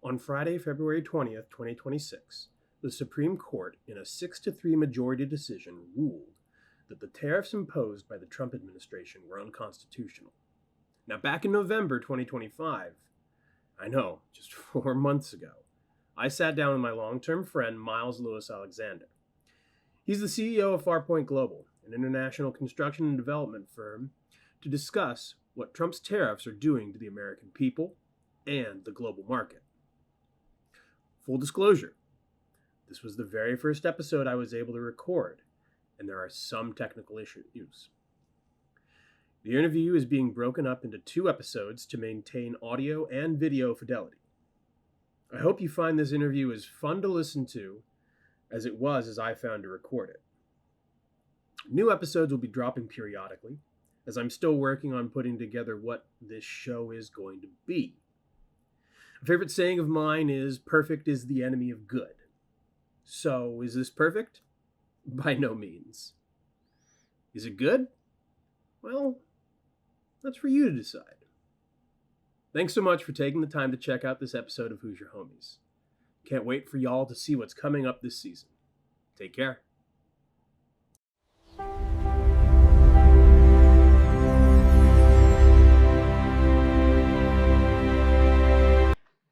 On Friday, February 20th, 2026, the Supreme Court, in a 6-3 majority decision, ruled that the tariffs imposed by the Trump administration were unconstitutional. Now, back in November 2025, I know, just 4 months ago, I sat down with my long-term friend, Myles Lewis Alexander. He's the CEO of Farpoint Global, an international construction and development firm, to discuss what Trump's tariffs are doing to the American people and the global market. Full disclosure, this was the very first episode I was able to record, and there are some technical issues. The interview is being broken up into 2 episodes to maintain audio and video fidelity. I hope you find this interview as fun to listen to as it was as I found to record it. New episodes will be dropping periodically, as I'm still working on putting together what this show is going to be. A favorite saying of mine is, perfect is the enemy of good. So, is this perfect? By no means. Is it good? Well, that's for you to decide. Thanks so much for taking the time to check out this episode of Hoosier Homiez. Can't wait for y'all to see what's coming up this season. Take care.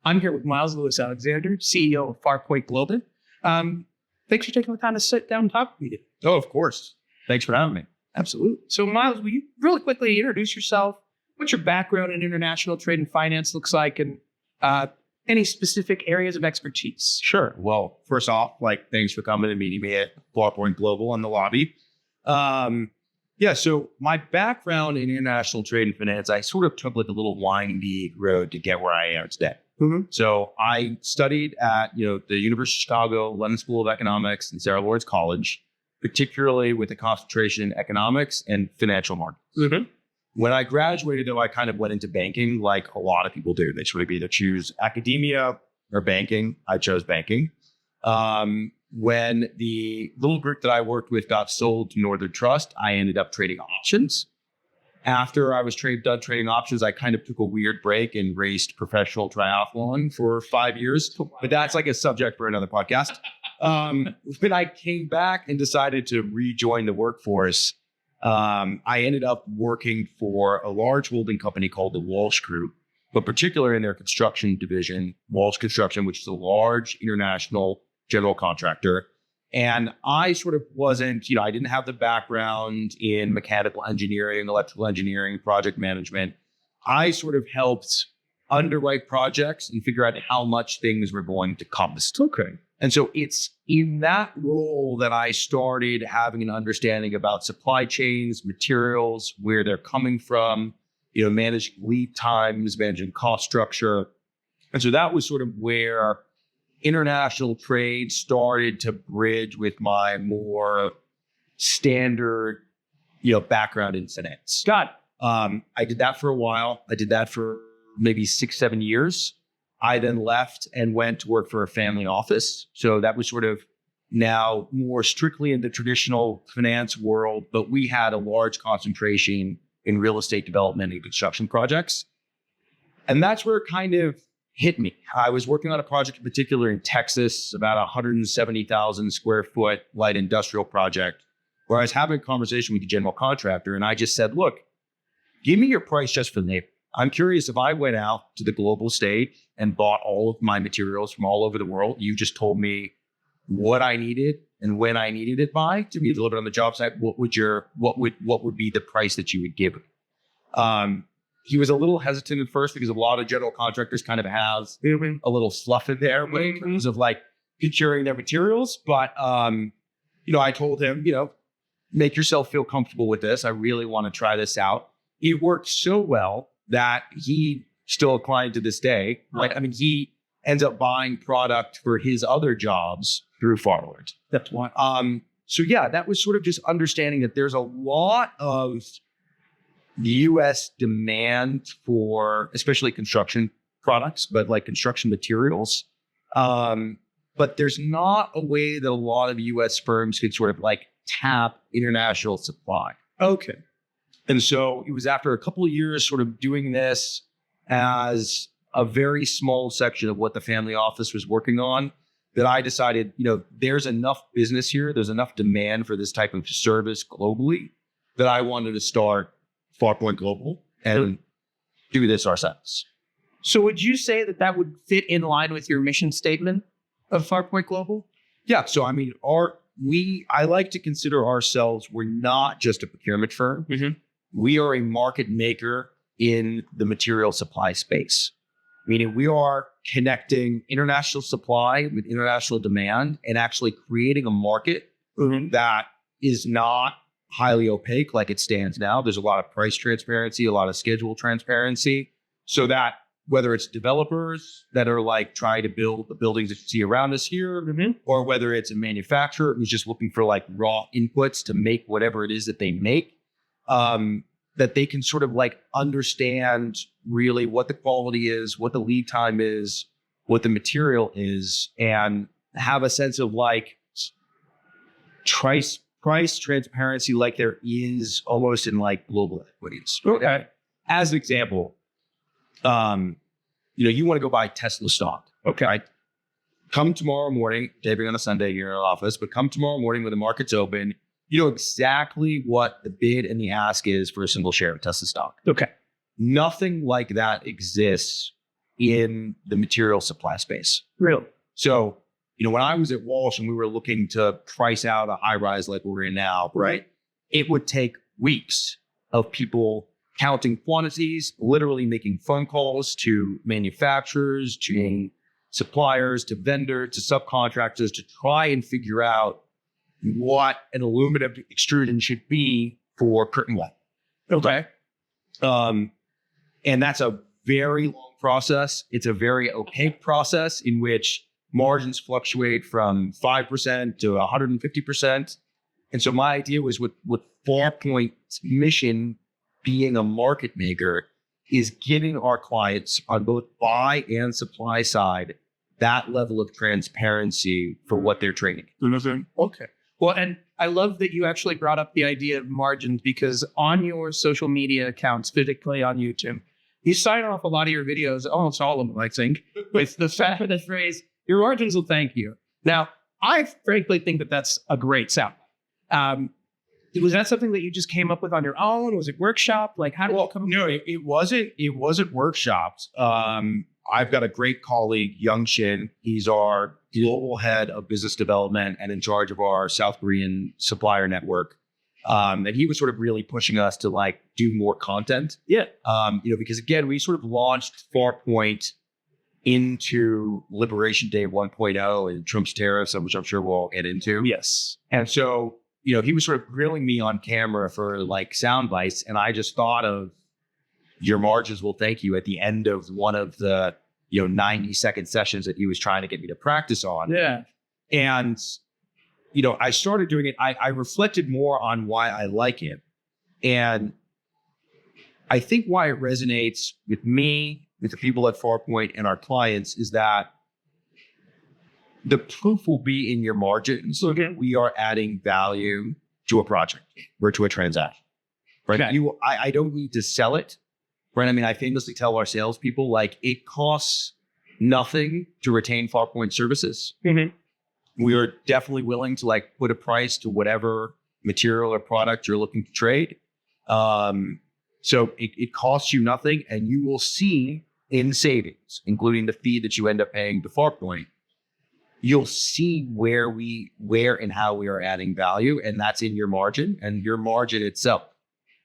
I'm here with Myles Lewis Alexander, CEO of Farpoint Global. Thanks for taking the time to sit down and talk with me. Oh, of course. Thanks for having me. Absolutely. So, Myles, will you really quickly introduce yourself? What's your background in international trade and finance looks like, and any specific areas of expertise? Sure. Well, first off, thanks for coming and meeting me at Farpoint Global in the lobby. So my background in international trade and finance, I sort of took a little windy road to get where I am today. Mm-hmm. So I studied at, the University of Chicago, London School of Economics, and Sarah Lawrence College, particularly with a concentration in economics and financial markets. Mm-hmm. When I graduated, though, I kind of went into banking like a lot of people do. They sort of either choose academia or banking. I chose banking. When the little group that I worked with got sold to Northern Trust, I ended up trading options. After I was done trading options, I kind of took a weird break and raced professional triathlon for 5 years. But that's like a subject for another podcast. When I came back and decided to rejoin the workforce, I ended up working for a large holding company called the Walsh Group, but particularly in their construction division, Walsh Construction, which is a large international general contractor. And I sort of wasn't, I didn't have the background in mechanical engineering, electrical engineering, project management. I sort of helped underwrite projects and figure out how much things were going to cost. Okay. And so it's in that role that I started having an understanding about supply chains, materials, where they're coming from, managing lead times, managing cost structure. And so that was sort of where international trade started to bridge with my more standard, background in finance. Got it. I did that for a while. I did that for maybe 6-7 years. I then left and went to work for a family office. So that was sort of now more strictly in the traditional finance world, but we had a large concentration in real estate development and construction projects. And that's where it kind of hit me. I was working on a project in particular in Texas, about 170,000 square foot light industrial project, where I was having a conversation with the general contractor. And I just said, look, give me your price just for the neighborhood. I'm curious, if I went out to the global stage and bought all of my materials from all over the world, you just told me what I needed and when I needed it by to be delivered on the job site, what would be the price that you would give me? He was a little hesitant at first because a lot of general contractors kind of have a little fluff in there in terms of procuring their materials. But, I told him, make yourself feel comfortable with this. I really want to try this out. It worked so well that he still a client to this day. He ends up buying product for his other jobs through Forward. That's why. That was sort of just understanding that there's a lot of U.S. demand for, especially construction products, but construction materials. But there's not a way that a lot of U.S. firms could sort of tap international supply. Okay. And so it was after a couple of years sort of doing this as a very small section of what the family office was working on that I decided, there's enough business here, there's enough demand for this type of service globally that I wanted to start Farpoint Global and do this ourselves. So would you say that would fit in line with your mission statement of Farpoint Global? Yeah. So, I mean, I like to consider ourselves, we're not just a procurement firm. Mm-hmm. We are a market maker in the material supply space, meaning we are connecting international supply with international demand and actually creating a market that is not highly opaque like it stands now. There's a lot of price transparency, a lot of schedule transparency, so that whether it's developers that are like trying to build the buildings that you see around us here, or whether it's a manufacturer who's just looking for like raw inputs to make whatever it is that they make, that they can sort of like understand really what the quality is, what the lead time is, what the material is, and have a sense of like price transparency like there is almost in like global equities. Okay. As an example, you want to go buy Tesla stock. Okay. Right? Come tomorrow morning, taping on a Sunday, you're in our office, but come tomorrow morning when the market's open, you know exactly what the bid and the ask is for a single share of Tesla stock. Okay. Nothing like that exists in the material supply space. Really? So, when I was at Walsh and we were looking to price out a high rise like we're in now, right? It would take weeks of people counting quantities, literally making phone calls to manufacturers, to suppliers, to vendors, to subcontractors to try and figure out what an aluminum extrusion should be for curtain wall. Okay. And that's a very long process. It's a very opaque process in which margins fluctuate from 5% to 150%. And so my idea was with Farpoint's mission being a market maker is giving our clients on both buy and supply side that level of transparency for what they're trading. Okay. Well, and I love that you actually brought up the idea of margins, because on your social media accounts, particularly on YouTube, you sign off a lot of your videos, almost all of them, I think, with the phrase, your margins will thank you. Now, I frankly think that that's a great sound. Was that something that you just came up with on your own? Was it workshop? Like, how did it come? No, it wasn't. It wasn't workshopped. I've got a great colleague, Young Shin. He's our global head of business development and in charge of our South Korean supplier network. And he was sort of really pushing us to like do more content. Yeah. Because again, we sort of launched Farpoint into Liberation Day 1.0 and Trump's tariffs, which I'm sure we'll all get into. Yes. And so, he was sort of grilling me on camera for like sound bites. And I just thought of your margins will thank you at the end of one of the, 90-second sessions that he was trying to get me to practice on. Yeah. And, I started doing it. I reflected more on why I like it. And I think why it resonates with me, with the people at Farpoint and our clients, is that the proof will be in your margins. Okay. We are adding value to a project or to a transaction, right? Okay. I don't need to sell it, right? I mean, I famously tell our salespeople, like, it costs nothing to retain Farpoint services. Mm-hmm. We are definitely willing to like put a price to whatever material or product you're looking to trade. So it costs you nothing, and you will see in savings, including the fee that you end up paying to Farpoint. You'll see where and how we are adding value, and that's in your margin, and your margin itself.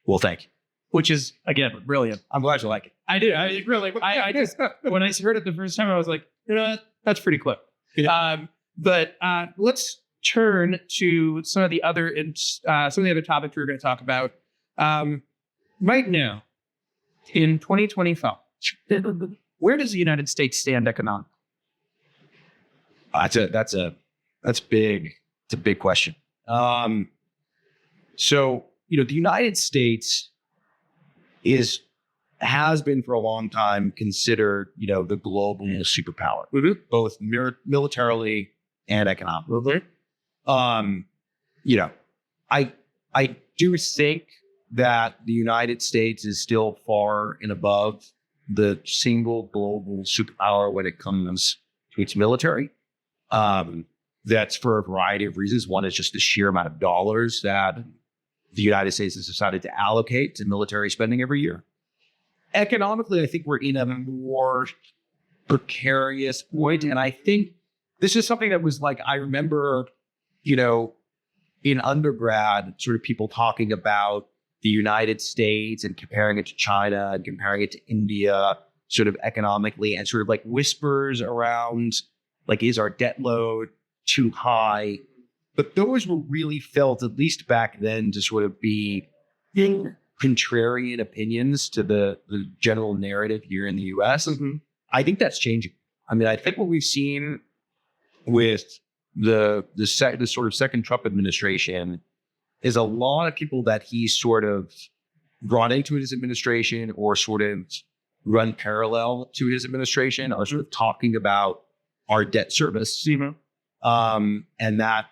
Well, thank you. Which is, again, brilliant. I'm glad you like it. I do. I really, I just, when I heard it the first time, I was like, that's pretty clever. Yeah. But let's turn to some of the other topics we were going to talk about. Right now, in 2025, where does the United States stand economically? That's big. It's a big question. So, the United States has been for a long time considered, the global superpower, both militarily and economically. I do think that the United States is still far and above the single global superpower when it comes to its military. That's for a variety of reasons. One is just the sheer amount of dollars that the United States has decided to allocate to military spending every year. Economically, I think we're in a more precarious point. And I think this is something that was like, I remember, in undergrad, sort of people talking about the United States and comparing it to China and comparing it to India, sort of economically, and sort of like whispers around, like, is our debt load too high? But those were really felt, at least back then, to sort of be contrarian opinions to the general narrative here in the US. Mm-hmm. I think that's changing. I mean, I think what we've seen with the sort of second Trump administration is a lot of people that he sort of brought into his administration or sort of run parallel to his administration are sort of talking about our debt service, and that,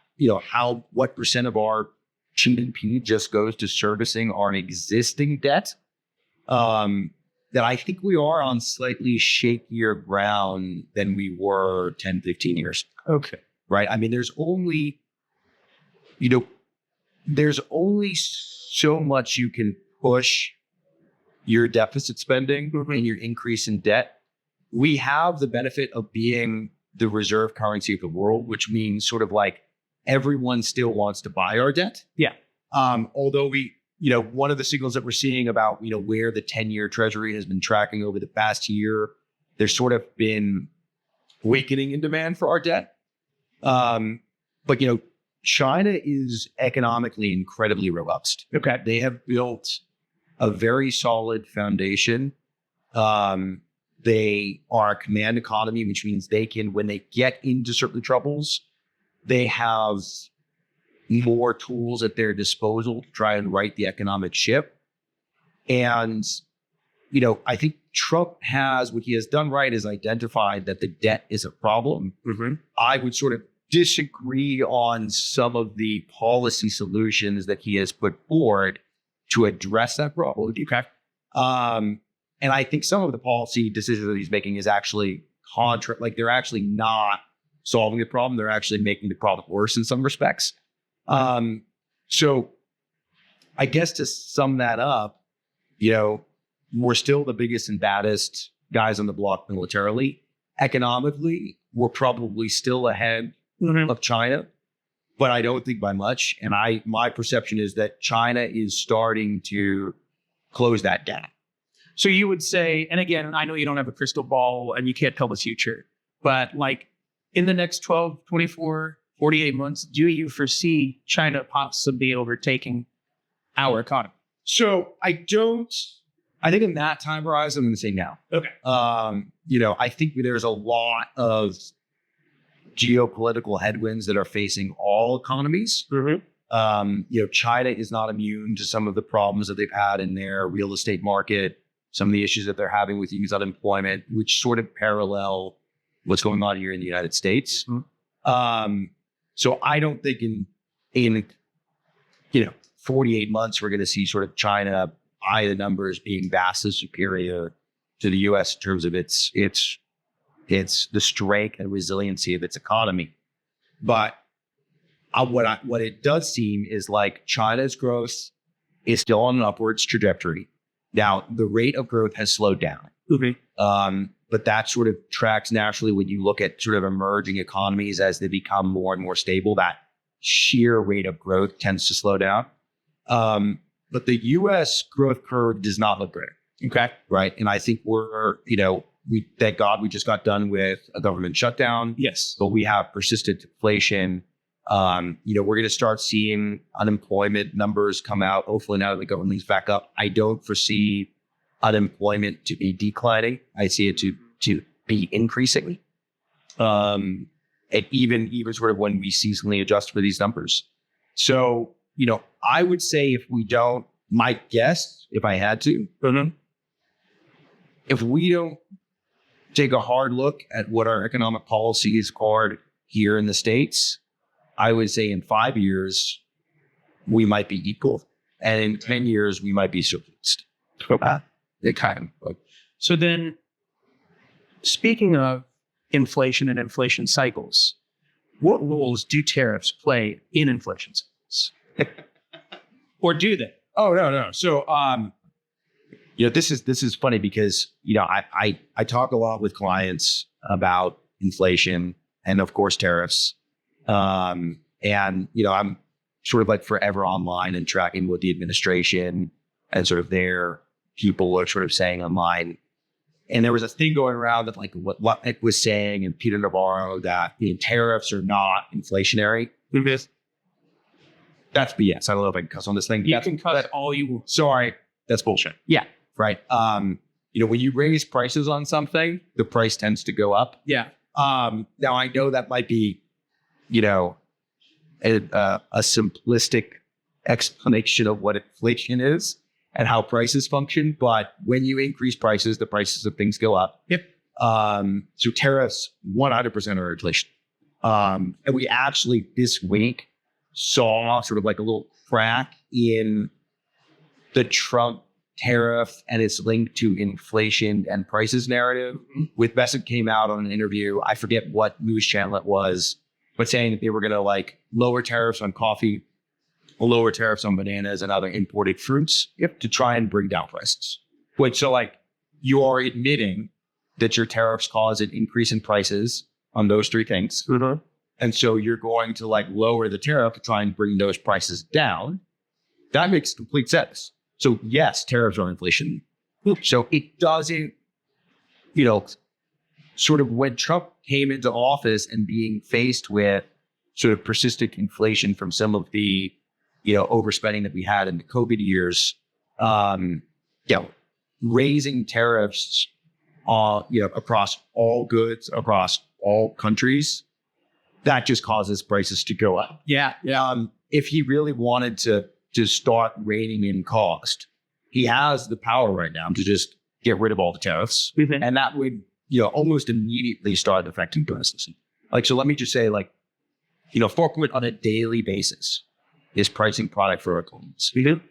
what percent of our GDP just goes to servicing our existing debt. That I think we are on slightly shakier ground than we were 10, 15 years. Okay. Right. I mean, there's only so much you can push your deficit spending and your increase in debt. We have the benefit of being the reserve currency of the world, which means sort of like everyone still wants to buy our debt. Yeah. Although one of the signals that we're seeing about, where the 10-year treasury has been tracking over the past year, there's sort of been weakening in demand for our debt. But China is economically incredibly robust. Okay. They have built a very solid foundation. They are a command economy, which means they can, when they get into certain troubles, they have more tools at their disposal to try and right the economic ship. And, I think Trump what he has done right is identified that the debt is a problem. Mm-hmm. I would sort of disagree on some of the policy solutions that he has put forward to address that problem. Okay. And I think some of the policy decisions that he's making is actually they're actually not solving the problem. They're actually making the problem worse in some respects. So I guess to sum that up, we're still the biggest and baddest guys on the block militarily. Economically, we're probably still ahead of China, but I don't think by much. And my perception is that China is starting to close that gap. So you would say, and again, I know you don't have a crystal ball and you can't tell the future, but like in the next 12, 24, 48 months, do you foresee China possibly overtaking our economy? So I think in that time horizon, I'm going to say no. Okay. I think there's a lot of geopolitical headwinds that are facing all economies. Mm-hmm. China is not immune to some of the problems that they've had in their real estate market, some of the issues that they're having with youth unemployment, which sort of parallel what's going on here in the United States. Mm-hmm. So I don't think in 48 months, we're going to see sort of China by the numbers being vastly superior to the U.S. in terms of its the strength and resiliency of its economy. But what it does seem is like China's growth is still on an upwards trajectory. Now, the rate of growth has slowed down. Mm-hmm. But that sort of tracks naturally when you look at sort of emerging economies as they become more and more stable. That sheer rate of growth tends to slow down. But the U.S. growth curve does not look great. Okay. Right. And I think thank God we just got done with a government shutdown. Yes. But we have persistent inflation. We're going to start seeing unemployment numbers come out. Hopefully now that the government's back up, I don't foresee unemployment to be declining. I see it to be increasing. And even sort of when we seasonally adjust for these numbers. So, I would say if we don't, my guess, if I had to, mm-hmm. if we don't take a hard look at what our economic policies are here in the States, I would say in 5 years, we might be equal. And in 10 years, we might be surpassed. It kind of, So then, speaking of inflation and inflation cycles, what roles do tariffs play in inflation cycles? Or do they? Oh, no. So, this is funny because, I talk a lot with clients about inflation and of course tariffs. And, I'm sort of like forever online and tracking what the administration and sort of their people are sort of saying online. And there was a thing going around that like what Nick was saying and Peter Navarro that tariffs are not inflationary. That's BS. I don't know if I can cuss on this thing. You can cuss all you want. Sorry, that's bullshit. Yeah. Right. When you raise prices on something, the price tends to go up. Yeah. Now I know that might be, a simplistic explanation of what inflation is and how prices function. But when you increase prices, the prices of things go up. Yep. So tariffs 100% are inflation. And we actually this week saw sort of like a little crack in the Trump tariff and its link to inflation and prices narrative. With Bessent came out on an interview. I forget what news channel it was, but saying that they were going to like lower tariffs on coffee, lower tariffs on bananas and other imported fruits to try and bring down prices. So like you are admitting that your tariffs cause an increase in prices on those three things. Mm-hmm. And so you're going to like lower the tariff to try and bring those prices down. That makes complete sense. So yes, tariffs are inflation. So it doesn't, sort of when Trump came into office and being faced with sort of persistent inflation from some of the, overspending that we had in the COVID years, raising tariffs, across all goods, across all countries, that just causes prices to go up. Yeah. If he really wanted to start reining in cost, he has the power right now to just get rid of all the tariffs. Mm-hmm. And that would, almost immediately start affecting business. So let me just say Forkwood on a daily basis is pricing product for our clients. Mm-hmm.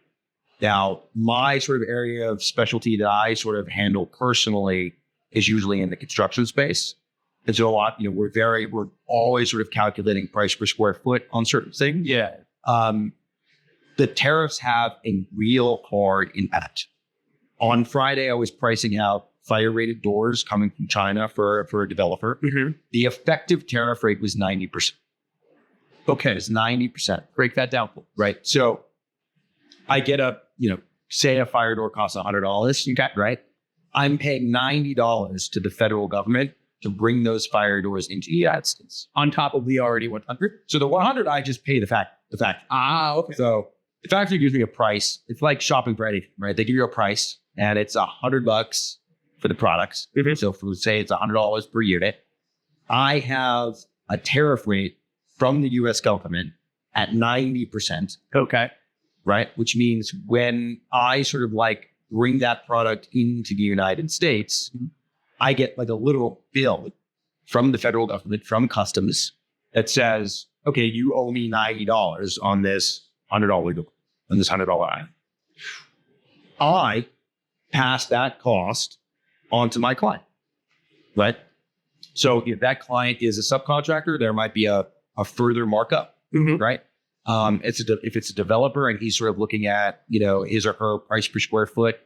Now, my sort of area of specialty that I sort of handle personally is usually in the construction space. And so we're always sort of calculating price per square foot on certain things. Yeah. The tariffs have a real hard impact. On Friday, I was pricing out fire-rated doors coming from China for a developer. Mm-hmm. The effective tariff rate was 90%. Okay, it's 90%. Break that down. Right. So I get say a fire door costs $100. Okay. Right. I'm paying $90 to the federal government to bring those fire doors into the United States. On top of the already 100? So the 100, I just pay the factory. Okay. So the factory gives me a price. It's like shopping for anything, right? They give you a price and it's $100 for the products. Mm-hmm. So if we say it's $100 per unit, I have a tariff rate from the U.S. government at 90%. Okay. Right? Which means when I sort of like bring that product into the United States, I get like a literal bill from the federal government, from customs, that says, okay, you owe me $90 on this $100 item. I pass that cost on to my client, right? So if that client is a subcontractor, there might be a further markup, mm-hmm. right? If it's a developer and he's sort of looking at, his or her price per square foot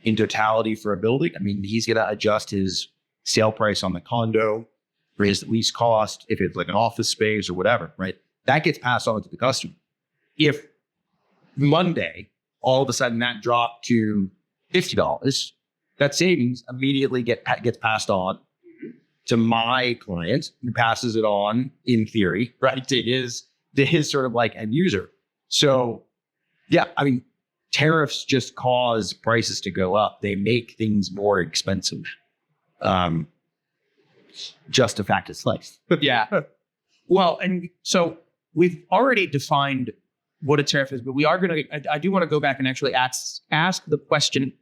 in totality for a building, I mean, he's going to adjust his sale price on the condo for his lease cost, if it's like an office space or whatever, right? That gets passed on to the customer. If Monday, all of a sudden that dropped to $50, that savings immediately gets passed on to my client, who passes it on, in theory, right, to his sort of like end user. So, yeah, I mean, tariffs just cause prices to go up. They make things more expensive. Just a fact of life. Yeah. Well, and so we've already defined what a tariff is, but I do want to go back and actually ask the question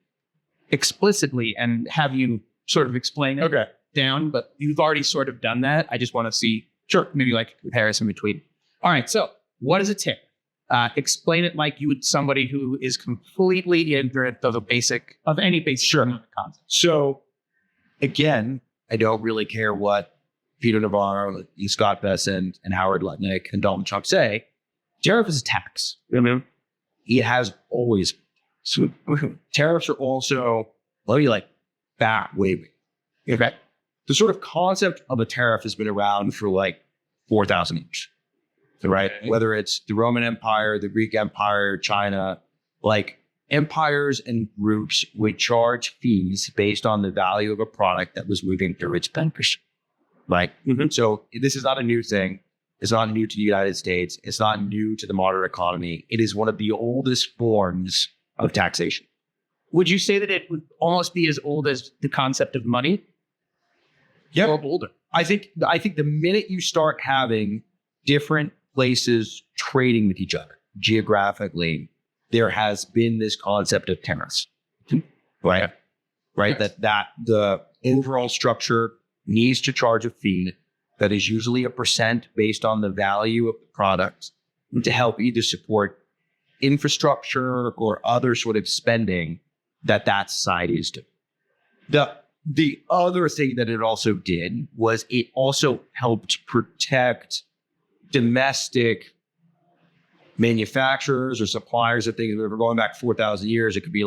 explicitly and have you sort of explain it down, but you've already sort of done that. I just want to see, maybe like a comparison between. All right. So what is a tariff? Explain it like you would somebody who is completely ignorant of any basic concept. So again, I don't really care what Peter Navarro, Scott Bessent, and Howard Lutnick and Donald Trump say. Tariff is a tax. Mm-hmm. It has always. So tariffs are also, let me back way. Okay. The sort of concept of a tariff has been around for 4,000 years. Right? Okay. Whether it's the Roman Empire, the Greek Empire, China, empires and groups would charge fees based on the value of a product that was moving through its countries. So this is not a new thing. It's not new to the United States. It's not new to the modern economy. It is one of the oldest forms of taxation. Would you say that it would almost be as old as the concept of money? Yeah. Or older? I think the minute you start having different places trading with each other geographically, there has been this concept of tariffs, right? Yeah. Right. Yes. That the overall structure needs to charge a fee that is usually a percent based on the value of the product to help either support infrastructure or other sort of spending that society is doing. The other thing that it also did was it also helped protect domestic manufacturers or suppliers of things. If we're going back 4,000 years, it could be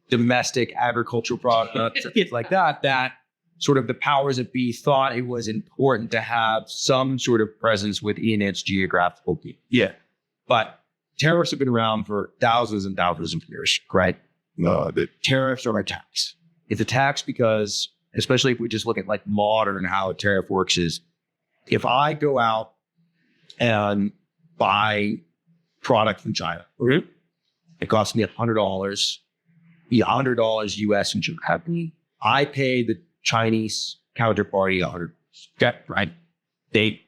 domestic agricultural products, it's like that sort of the powers that be thought it was important to have some sort of presence within its geographical field. Yeah. But tariffs have been around for thousands and thousands of years, right? The tariffs are a tax. It's a tax because, especially if we just look at modern how a tariff works, is if I go out and buy product from China, it costs me $100, $100 US in Japan. I pay the Chinese counterparty $100. Okay, right? They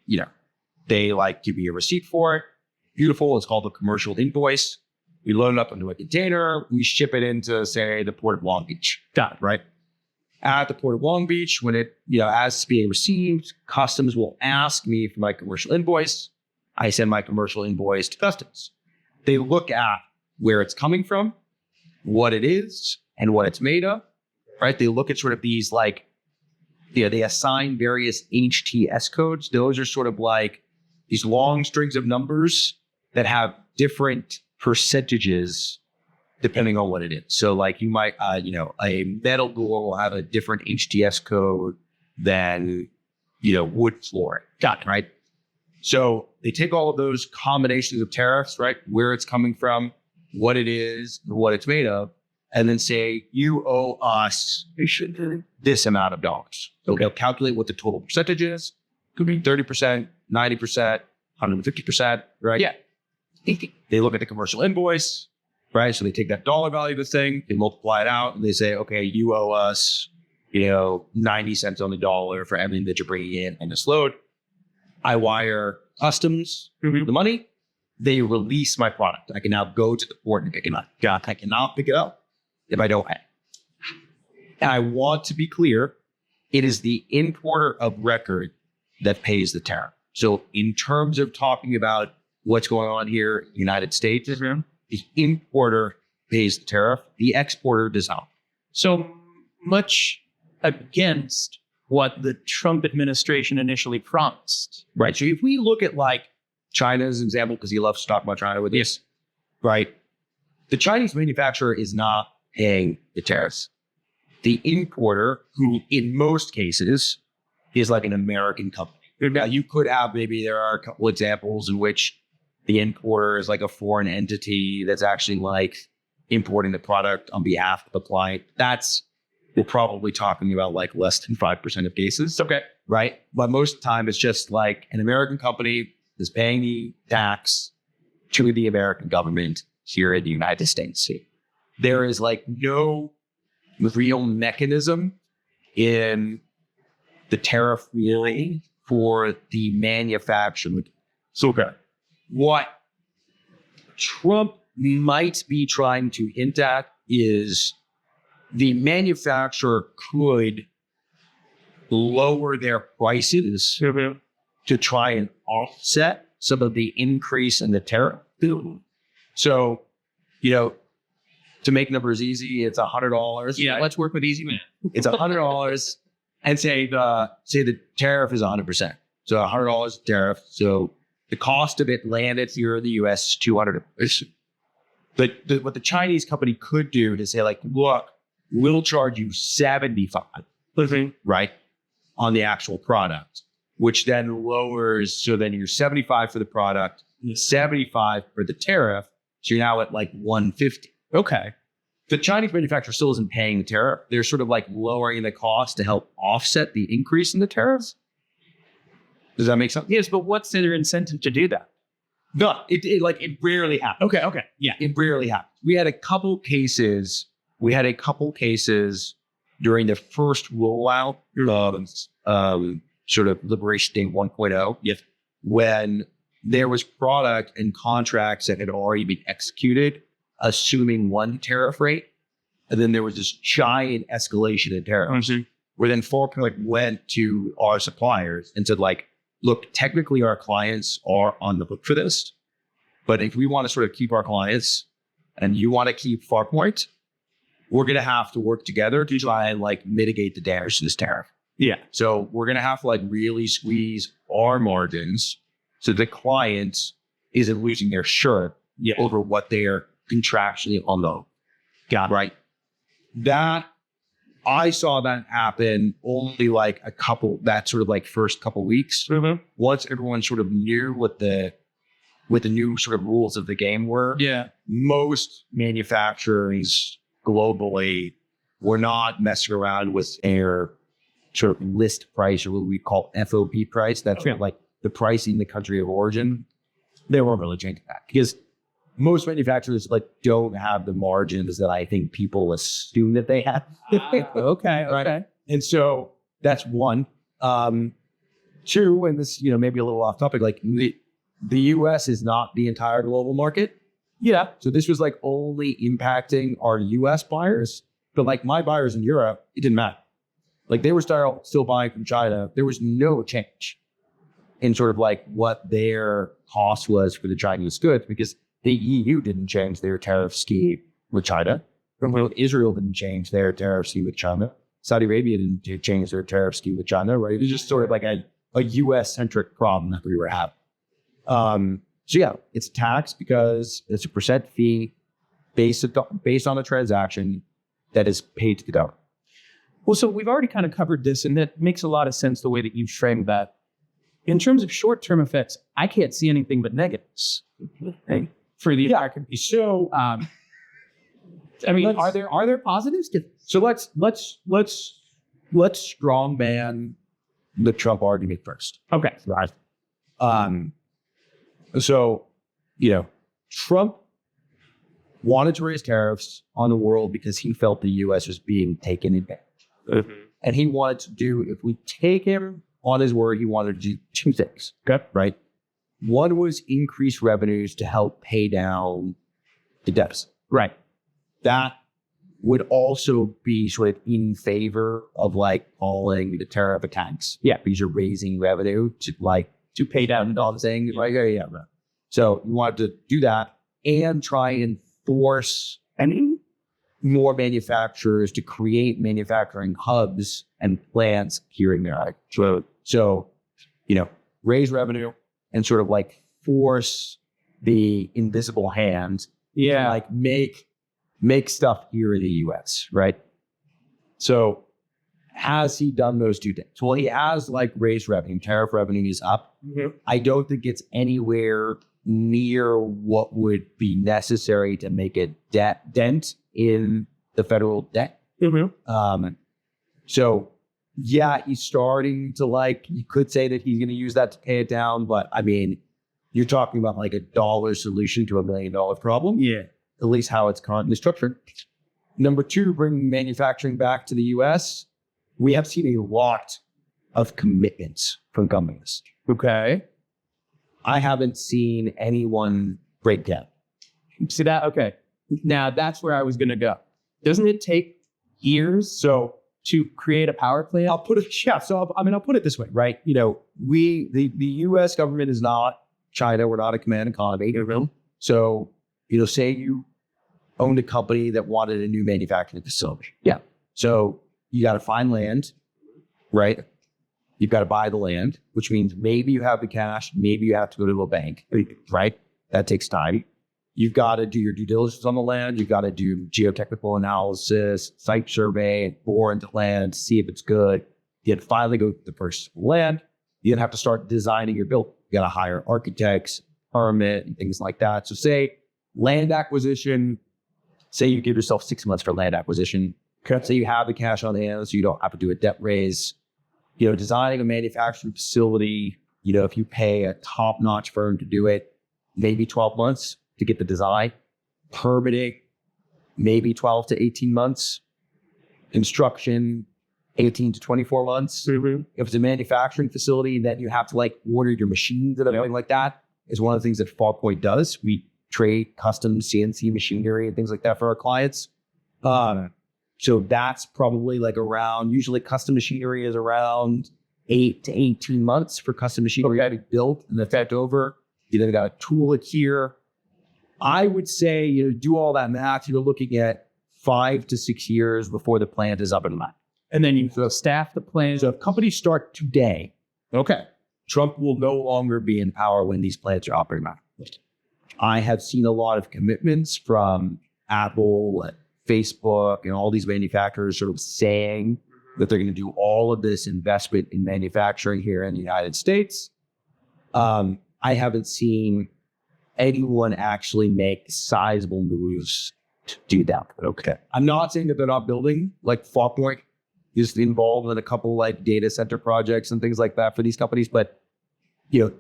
give me a receipt for it. Beautiful. It's called a commercial invoice. We load it up into a container. We ship it into, say, the Port of Long Beach. Got it, right? At the Port of Long Beach, when it, as it's being received, customs will ask me for my commercial invoice. I send my commercial invoice to customs. They look at where it's coming from, what it is, and what it's made of, right? They look at sort of these they assign various HTS codes. Those are sort of these long strings of numbers that have different percentages depending on what it is. So you might, a metal door will have a different HTS code than, wood flooring. Got it, right? So they take all of those combinations of tariffs, right? Where it's coming from, what it is, what it's made of, and then say, you owe us this amount of dollars. So they'll calculate what the total percentage is. Could be 30%, 90%, 150%, right? Yeah. They look at the commercial invoice, right? So they take that dollar value of the thing, they multiply it out, and they say, okay, you owe us, 90 cents on the dollar for everything that you're bringing in on this load. I wire customs the money. They release my product. I can now go to the port and pick it up. I cannot pick it up if I don't have it. And I want to be clear, it is the importer of record that pays the tariff. So in terms of talking about what's going on here in the United States, the importer pays the tariff, the exporter does not. So much against what the Trump administration initially promised. Right. So if we look at China as an example, because he loves to talk about China with this, right? The Chinese manufacturer is not paying the tariffs. The importer, who in most cases is an American company. Now you could have, maybe there are a couple examples in which the importer is a foreign entity that's actually importing the product on behalf of the client. We're probably talking about less than 5% of cases. Okay. Right. But most of the time it's just an American company is paying the tax to the American government here in the United States. There is no real mechanism in the tariff really for the manufacturer. So, what Trump might be trying to hint at is the manufacturer could lower their prices to try and offset some of the increase in the tariff. So, to make numbers easy, it's $100. Yeah, let's work with easy math. It's $100, and say the tariff is 100%. So $100 tariff. So the cost of it landed here in the U.S. is $200. But what the Chinese company could do to say, like, look, we'll charge you $75, right, on the actual product, which then lowers. So then you're $75 for the product, $75 for the tariff. So you're now at like $150. Okay. The Chinese manufacturer still isn't paying the tariff. They're sort of like lowering the cost to help offset the increase in the tariffs. Does that make sense? Yes, but what's their incentive to do that? No, it rarely happens. Okay. Yeah. It rarely happens. We had a couple cases during the first rollout of sort of Liberation Day 1.0. Yes. When there was product and contracts that had already been executed, assuming one tariff rate, and then there was this giant escalation in tariffs, where then Fork went to our suppliers and said, like, look, technically our clients are on the hook for this, but if we want to sort of keep our clients and you want to keep Farpoint, we're going to have to work together to try and like mitigate the damage to this tariff. Yeah. So we're going to have to like really squeeze our margins so the client isn't losing their shirt over what they're contractually on the hook. Got it. Right. That I saw that happen only like that sort of like first couple weeks. Once everyone sort of knew what the new sort of rules of the game were. Yeah. Most manufacturers globally were not messing around with their sort of list price, or what we call FOB price. That's like the pricing in the country of origin. They weren't really changing that because most manufacturers like don't have the margins that I think people assume that they have. Okay. Right? And so that's one. Two, and this, maybe a little off topic, like the US is not the entire global market. Yeah. So this was like only impacting our US buyers, but like my buyers in Europe, it didn't matter. Like they were still buying from China. There was no change in sort of like what their cost was for the Chinese goods, because the EU didn't change their tariff scheme with China. Israel didn't change their tariff scheme with China. Saudi Arabia didn't change their tariff scheme with China, right? It was just sort of like a US-centric problem that we were having. So yeah, it's a tax because it's a percent fee based on a transaction that is paid to the government. Well, so we've already kind of covered this, and that makes a lot of sense the way that you framed that. In terms of short-term effects, I can't see anything but negatives for the entire country. So, I mean, are there positives? So let's strongman the Trump argument first. Okay. Right. So, Trump wanted to raise tariffs on the world because he felt the U.S. was being taken advantage. And he wanted to do, if we take him on his word, he wanted to do two things. Okay. Right. One was increase revenues to help pay down the deficit. Right. That would also be sort of in favor of like calling the tariff a tax. Yeah. Because you're raising revenue to pay down all the things. Right. Yeah. Right. So you wanted to do that and try and force more manufacturers to create manufacturing hubs and plants here and there. So, raise revenue and sort of like force the invisible hand to like make stuff here in the US, right? So has he done those two things? Well, he has like raised revenue. Tariff revenue is up. I don't think it's anywhere near what would be necessary to make a dent in the federal debt. So yeah, he's starting to you could say that he's going to use that to pay it down, but I mean, you're talking about like $1 solution to $1 million problem. Yeah. At least how it's currently structured. Number two, bringing manufacturing back to the US. We have seen a lot of commitments from companies. Okay. I haven't seen anyone break down. See that? Okay. Now that's where I was going to go. Doesn't it take years to create a power plant? I'll put it this way, right? The US government is not China. We're not a command economy. So, say you owned a company that wanted a new manufacturing facility. Yeah. So you got to find land, right? You've got to buy the land, which means maybe you have the cash, maybe you have to go to a bank, right? That takes time. You've got to do your due diligence on the land. You've got to do geotechnical analysis, site survey, bore into land, see if it's good. You had to finally go to the first land. You then have to start designing your build. You got to hire architects, permit, and things like that. So say land acquisition, say you give yourself 6 months for land acquisition. Say you have the cash on hand, so you don't have to do a debt raise. Designing a manufacturing facility, if you pay a top-notch firm to do it, maybe 12 months to get the design. Permitting, maybe 12 to 18 months. Construction, 18 to 24 months. If it's a manufacturing facility, then you have to order your machines and everything like that. Is one of the things that Farpoint does. We trade custom CNC machinery and things like that for our clients. So that's probably around, usually custom machinery is around 8 to 18 months for custom machinery to be built and then fed over. You then got to tool it here. I would say, do all that math, you're looking at 5 to 6 years before the plant is up and running. And then you staff the plant. So if companies start today, Trump will no longer be in power when these plants are operating. I have seen a lot of commitments from Apple and Facebook and all these manufacturers sort of saying that they're going to do all of this investment in manufacturing here in the United States. I haven't seen anyone actually make sizable moves to do that. But I'm not saying that they're not building. Farpoint is involved in a couple data center projects and things like that for these companies. But,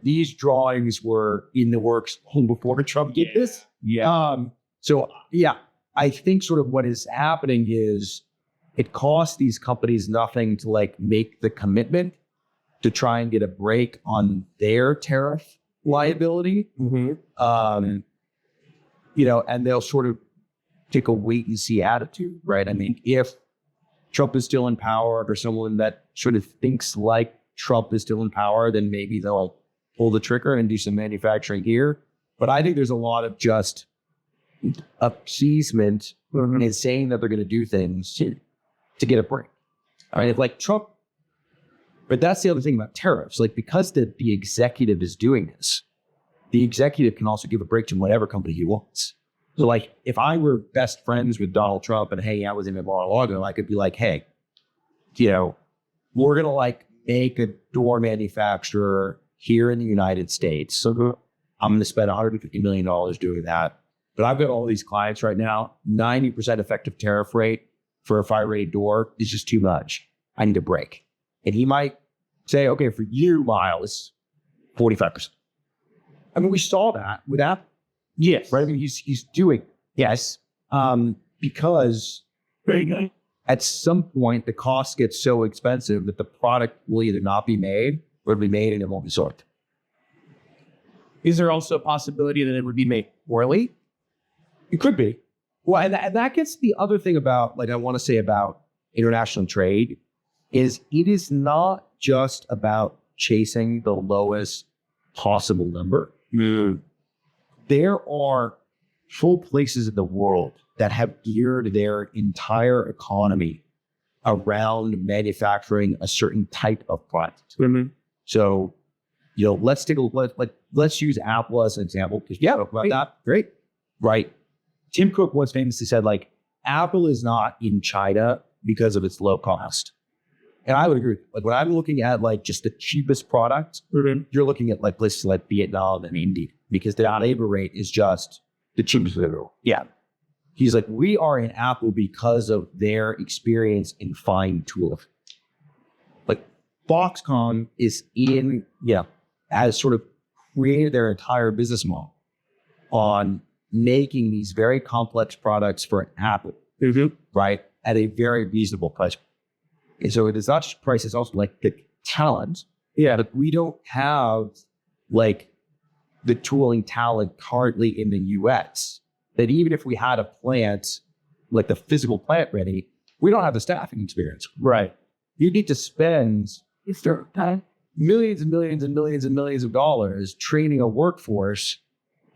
these drawings were in the works long before Trump did this. I think sort of what is happening is it costs these companies nothing to make the commitment to try and get a break on their tariff liability. And they'll sort of take a wait and see attitude, right? I mean, if Trump is still in power or someone that sort of thinks like Trump is still in power, then maybe they'll pull the trigger and do some manufacturing here. But I think there's a lot of just appeasement and saying that they're going to do things to get a break. I mean, if Trump, but that's the other thing about tariffs. Because the executive is doing this, the executive can also give a break to whatever company he wants. So if I were best friends with Donald Trump and hanging out with him at Mar-a-Lago, I could be hey, we're going to make a door manufacturer here in the United States. So I'm going to spend $150 million doing that. But I've got all these clients right now, 90% effective tariff rate for a fire-rated door is just too much. I need a break. And he might say, okay, for you, Myles, 45%. I mean, we saw that with Apple. Yes. Right? I mean, he's doing, yes, because at some point the cost gets so expensive that the product will either not be made or it'll be made and it won't be sold. Is there also a possibility that it would be made poorly? It could be. Well, and that gets the other thing about, I want to say about international trade is it is not just about chasing the lowest possible number. There are full places in the world that have geared their entire economy around manufacturing a certain type of product. So, let's use Apple as an example. Because about that, great, right? Tim Cook once famously said, Apple is not in China because of its low cost. And I would agree. When I'm looking at just the cheapest product, you're looking at places like Vietnam and India because the labor rate is just the cheapest in the world. Yeah. He's we are in Apple because of their experience in fine tooling. Foxconn is has sort of created their entire business model on making these very complex products for Apple, right? At a very reasonable price. And so it is not just price, it's also the talent. Yeah. But we don't have the tooling talent currently in the US that even if we had a plant, the physical plant ready, we don't have the staffing experience. Right. You need to spend millions and millions and millions and millions of dollars training a workforce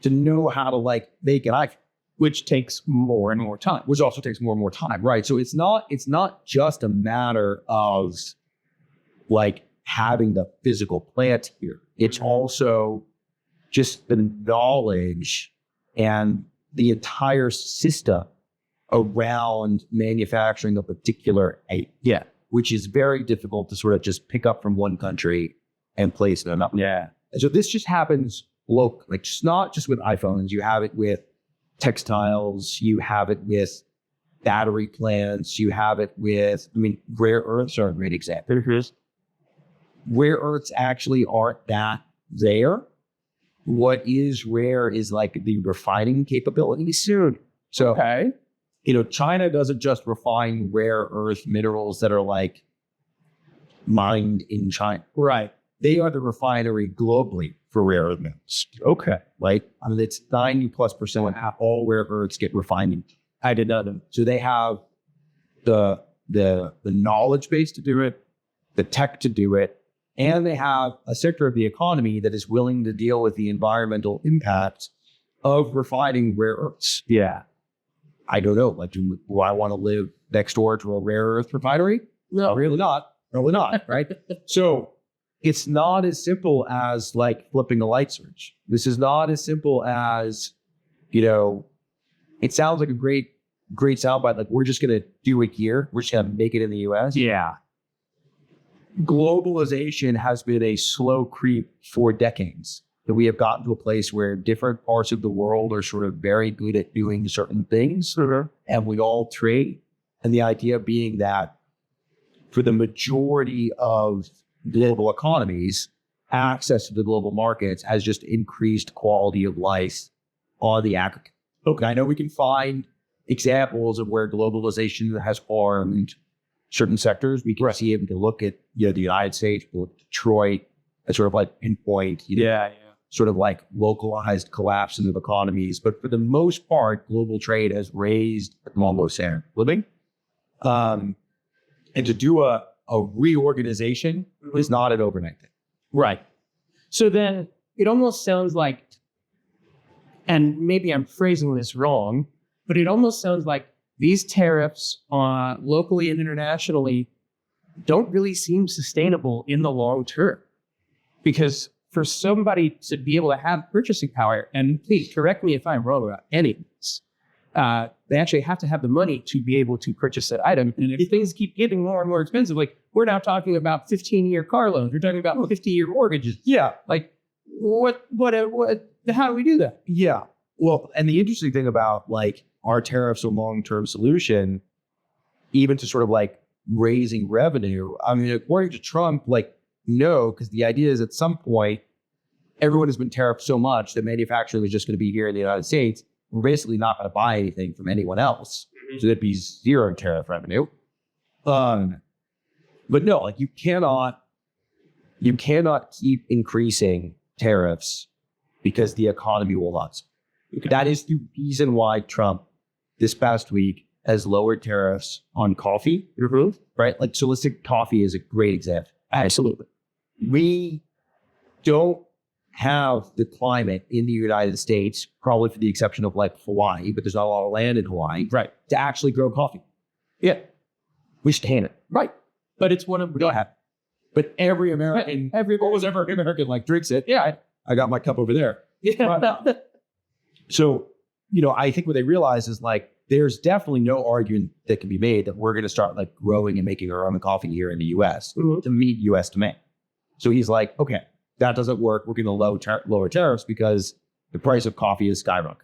to know how to like make an iPhone, which takes more and more time. which also takes more and more time, right? So it's not just a matter of like having the physical plant here. It's also just the knowledge and the entire system around manufacturing a particular item. Yeah. Which is very difficult to sort of just pick up from one country and place it in another. Yeah. And so this just happens locally, like just not just with iPhones. You have it with textiles, you have it with battery plants, you have it with, rare earths are a great example. Rare earths actually aren't that rare. What is rare is like the refining capabilities. So, Okay. China doesn't just refine rare earth minerals that are like mined in China. Right. They are the refinery globally for rare earth minerals. Okay. Right? It's 90+% of all rare earths get refined. I did not know. So they have the knowledge base to do it, the tech to do it, and they have a sector of the economy that is willing to deal with the environmental impact of refining rare earths. Yeah. I don't know. Like, do I want to live next door to a rare earth refinery? No. Really not. Really not. Right. So it's not as simple as like flipping a light switch. This is not as simple as, it sounds like a great soundbite. Like, we're just going to do it here. We're just going to make it in the US. Yeah. Globalization has been a slow creep for decades. That we have gotten to a place where different parts of the world are sort of very good at doing certain things, and we all trade. And the idea being that for the majority of global economies, access to the global markets has just increased quality of life on the aggregate. Okay, I know we can find examples of where globalization has harmed certain sectors. We can see it. We can look at the United States, look at Detroit, as sort of like pinpoint. Sort of like localized collapse into economies. But for the most part, global trade has raised almost standard of living. And to do a reorganization is not an overnight thing. Right. So then it almost sounds like, and maybe I'm phrasing this wrong, but it almost sounds like these tariffs locally and internationally don't really seem sustainable in the long term. Because for somebody to be able to have purchasing power, and please correct me if I'm wrong about any of this, they actually have to have the money to be able to purchase that item. And if things keep getting more and more expensive, like we're now talking about 15-year car loans, we're talking about 50-year mortgages. Yeah. Like how do we do that? Yeah. Well, and the interesting thing about like our tariffs a long-term solution, even to sort of like raising revenue, according to Trump, like, no, because the idea is at some point, everyone has been tariffed so much that manufacturing is just going to be here in the United States. We're basically not going to buy anything from anyone else. So that'd be zero tariff revenue. But no, like you cannot keep increasing tariffs because the economy will not. That is the reason why Trump this past week has lowered tariffs on coffee. Right? Like, so let's take coffee as a great example. Absolutely. We don't have the climate in the United States, probably for the exception of like Hawaii, but there's not a lot of land in Hawaii, right, to actually grow coffee. Yeah. We should can it. Right. But it's one of, we don't have it. But every American, almost every American like drinks it. Yeah. I got my cup over there. Yeah. So, I think what they realize is like, there's definitely no argument that can be made that we're going to start like growing and making our own coffee here in the US to meet US demand. So he's like, okay, that doesn't work. We're going to lower tariffs because the price of coffee is skyrocketing,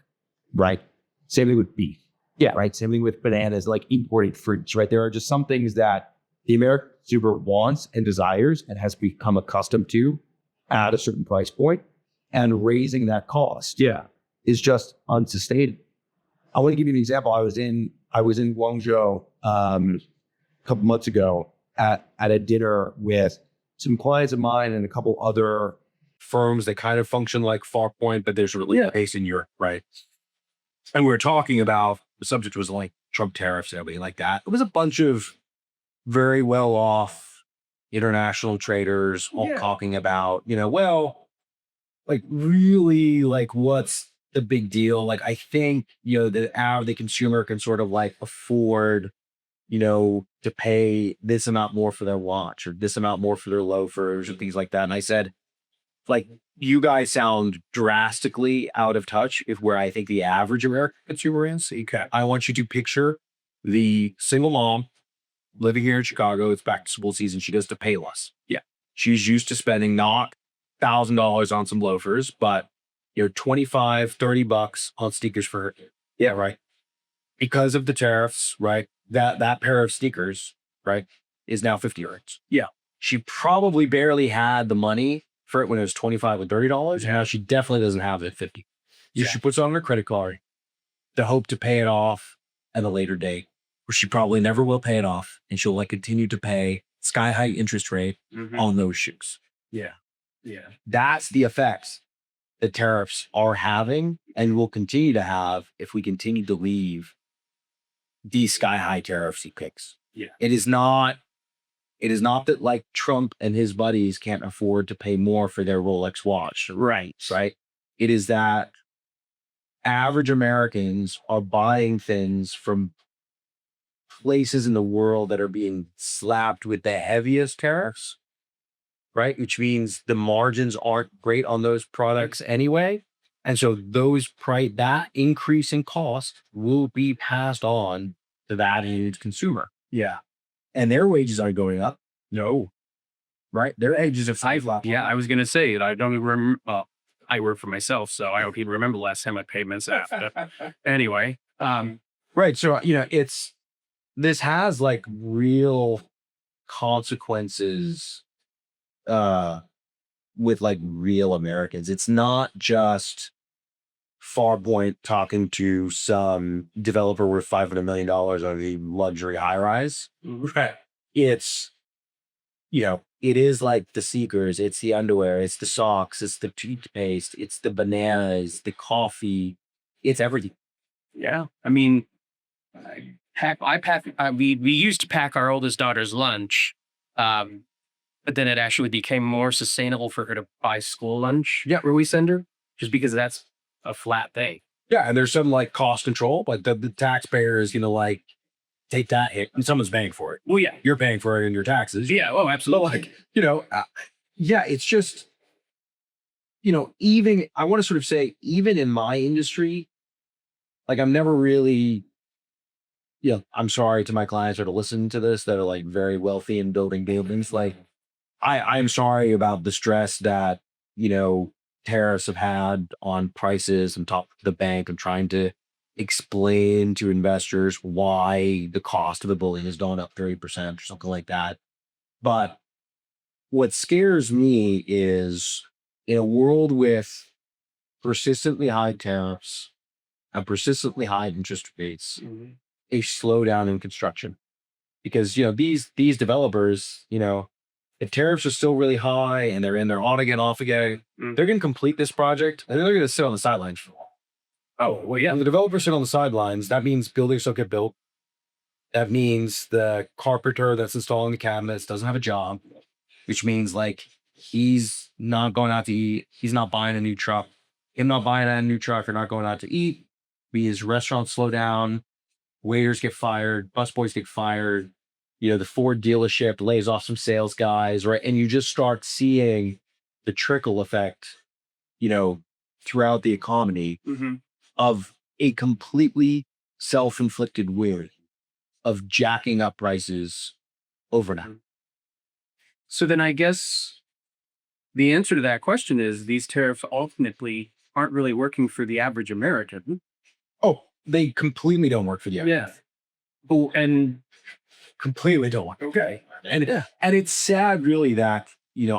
right? Same thing with beef. Yeah. Right. Same thing with bananas, like imported fruits, right? There are just some things that the American consumer wants and desires and has become accustomed to at a certain price point, and raising that cost is just unsustainable. I want to give you an example. I was in Guangzhou a couple months ago at a dinner with some clients of mine and a couple other firms that kind of function like Farpoint, but there's really a base in Europe, right? And we were talking about, the subject was like Trump tariffs and everything like that. It was a bunch of very well off international traders all talking about, well, like really, like what's the big deal? Like I think, the consumer can sort of like afford, to pay this amount more for their watch or this amount more for their loafers or things like that. And I said, like, you guys sound drastically out of touch with where I think the average American consumer is. Okay. I want you to picture the single mom living here in Chicago. It's back to school season. She goes to Payless. Yeah. She's used to spending not $1,000 on some loafers, but 25, $30 on sneakers for her. Yeah, right. Because of the tariffs, right? That pair of sneakers, right, is now 50 yards. Yeah. She probably barely had the money for it when it was 25 or $30. Yeah. Now she definitely doesn't have it at 50. So she puts it on her credit card to hope to pay it off at a later date, where she probably never will pay it off, and she'll like continue to pay sky high interest rate on those shoes. Yeah. Yeah. That's the effects the tariffs are having and will continue to have if we continue to leave these sky high tariffs he picks. Yeah. It is not that like Trump and his buddies can't afford to pay more for their Rolex watch. Right. Right. It is that average Americans are buying things from places in the world that are being slapped with the heaviest tariffs, right? Which means the margins aren't great on those products anyway. And so that increase in cost will be passed on to that end consumer. Yeah. And their wages aren't going up. No. Right? Their wages have flat. Yeah, I was going to say it. I don't remember. I work for myself, so I don't even remember the last time I paid my staff. Anyway. Right. So, this has like real consequences with like real Americans. It's not just Farpoint talking to some developer worth $500 million on the luxury high rise. Right. It's, it is like the sneakers, it's the underwear, it's the socks, it's the toothpaste, it's the bananas, the coffee, it's everything. Yeah. I mean, we used to pack our oldest daughter's lunch, but then it actually became more sustainable for her to buy school lunch. Yeah, where we send her, just because that's a flat thing. Yeah, and there's some like cost control, but the taxpayer is gonna like take that hit, and someone's paying for it. Well, yeah, you're paying for it in your taxes. Yeah, oh, absolutely. But like yeah, it's just even I want to sort of say even in my industry, like I'm never really. Yeah, I'm sorry to my clients that are listening to this that are like very wealthy and building buildings. Like, I'm sorry about the stress that tariffs have had on prices and top of the bank and trying to explain to investors why the cost of a building has gone up 30% or something like that. But what scares me is in a world with persistently high tariffs and persistently high interest rates, a slowdown in construction. Because these developers, if tariffs are still really high and they're on again, off again, they're going to complete this project and they're going to sit on the sidelines for a while. Oh, well, yeah. When the developers sit on the sidelines, that means buildings don't get built. That means the carpenter that's installing the cabinets doesn't have a job, which means like he's not going out to eat. He's not buying a new truck. Him not buying a new truck or not going out to eat. His restaurants slow down. Waiters get fired. Busboys get fired. The Ford dealership lays off some sales guys, right? And you just start seeing the trickle effect, throughout the economy of a completely self-inflicted wound of jacking up prices overnight. So then I guess the answer to that question is these tariffs ultimately aren't really working for the average American. Oh, they completely don't work for the average. Yeah. Oh, and completely don't work. Okay. And it's sad really that,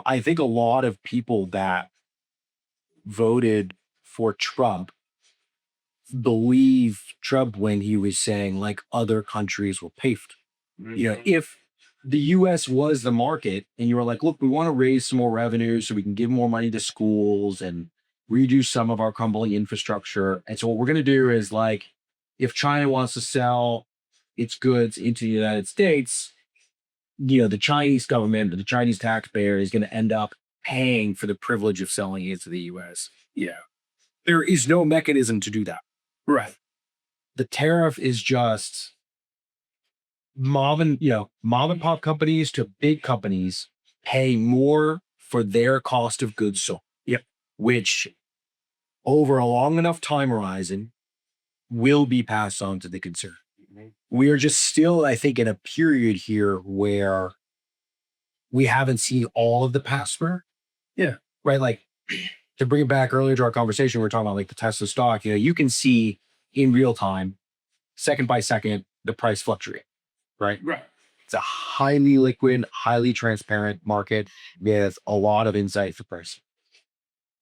I think a lot of people that voted for Trump believe Trump when he was saying like other countries will pay for it. If the US was the market and you were like, look, we want to raise some more revenue so we can give more money to schools and redo some of our crumbling infrastructure. And so what we're going to do is like, if China wants to sell its goods into the United States, the Chinese government, the Chinese taxpayer is going to end up paying for the privilege of selling into the US. Yeah. There is no mechanism to do that. Right. The tariff is just mom and pop companies to big companies pay more for their cost of goods sold. Yep. Which over a long enough time horizon will be passed on to the consumer. We are just still, I think, in a period here where we haven't seen all of the pass-through. Yeah. Right. Like, to bring it back earlier to our conversation, we were talking about like the Tesla stock. You can see in real time, second by second, the price fluctuate. Right. Right. It's a highly liquid, highly transparent market with a lot of insight for price.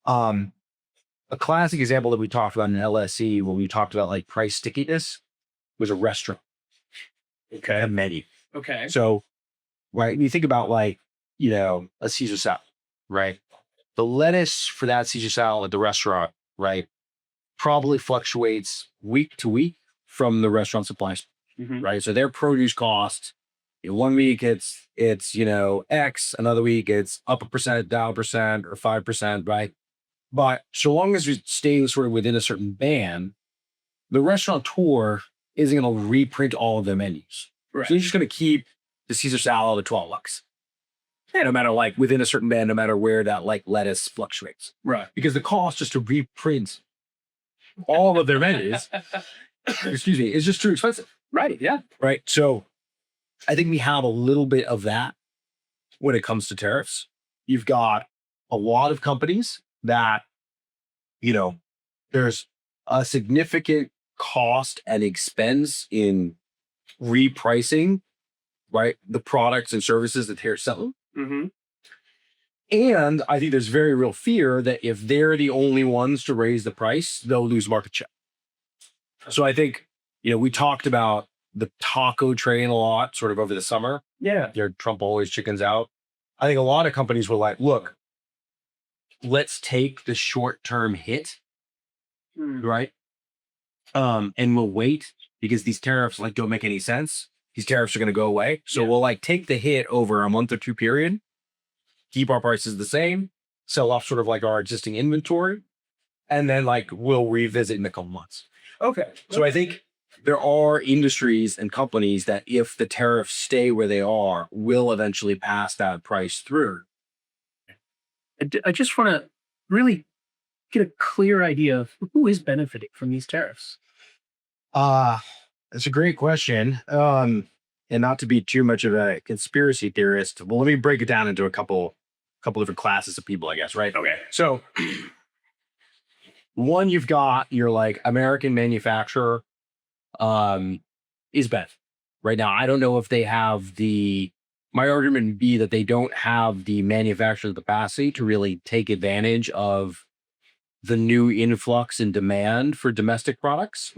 A classic example that we talked about in LSE when we talked about like price stickiness was a restaurant. Okay. A menu. Okay. So, right, you think about like, a Caesar salad, right? The lettuce for that Caesar salad at the restaurant, right, probably fluctuates week to week from the restaurant supplies, right? So their produce cost, one week it's X, another week it's up 1%, down 1%, or 5%, right? But so long as we stay sort of within a certain band, the restaurateur isn't going to reprint all of their menus. Right. So they're just going to keep the Caesar salad at $12. Yeah, no matter like within a certain band, no matter where that like lettuce fluctuates. Right. Because the cost just to reprint all of their menus, excuse me, is just too expensive. Right. Yeah. Right. So I think we have a little bit of that when it comes to tariffs. You've got a lot of companies that, there's a significant cost and expense in repricing, right, the products and services that they're selling. Mm-hmm. And I think there's very real fear that if they're the only ones to raise the price, they'll lose market share. So I think, we talked about the taco train a lot sort of over the summer. Yeah. Trump always chickens out. I think a lot of companies were like, look, let's take the short-term hit, right? And we'll wait because these tariffs don't make any sense. These tariffs are going to go away. So we'll take the hit over a month or two period, keep our prices the same, sell off sort of like our existing inventory, and then we'll revisit in a couple months. Okay. So I think there are industries and companies that if the tariffs stay where they are, will eventually pass that price through. I just want to really get a clear idea of who is benefiting from these tariffs. That's a great question. And not to be too much of a conspiracy theorist, well, let me break it down into a couple different classes of people, I guess, right? Okay. So one, you've got your American manufacturer is bad. Right now, I don't know if they have my argument would be that they don't have the manufacturing capacity to really take advantage of the new influx in demand for domestic products.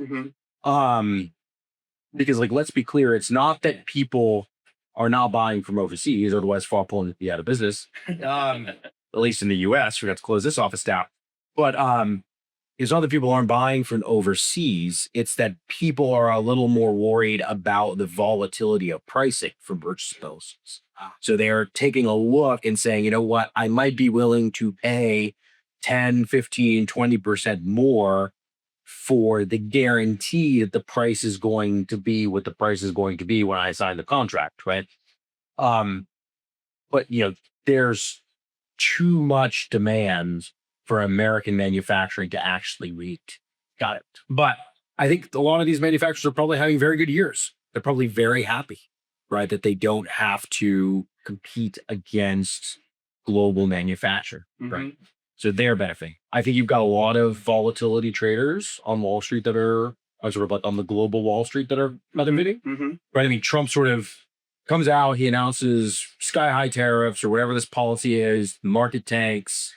Because let's be clear, it's not that people are not buying from overseas, otherwise far pulling to be out of business. At least in the US, we got to close this office down. But it's not that people aren't buying from overseas, it's that people are a little more worried about the volatility of pricing for purchase proposals. So they're taking a look and saying, you know what, I might be willing to pay 10, 15, 20% more for the guarantee that the price is going to be what the price is going to be when I sign the contract, right? But there's too much demand for American manufacturing to actually reach. Got it. But I think a lot of these manufacturers are probably having very good years. They're probably very happy, right, that they don't have to compete against global manufacture, right? So they're benefiting. I think you've got a lot of volatility traders on Wall Street that are sort of on the global Wall Street that are benefiting, right? I mean, Trump sort of comes out, he announces sky high tariffs or whatever this policy is, the market tanks.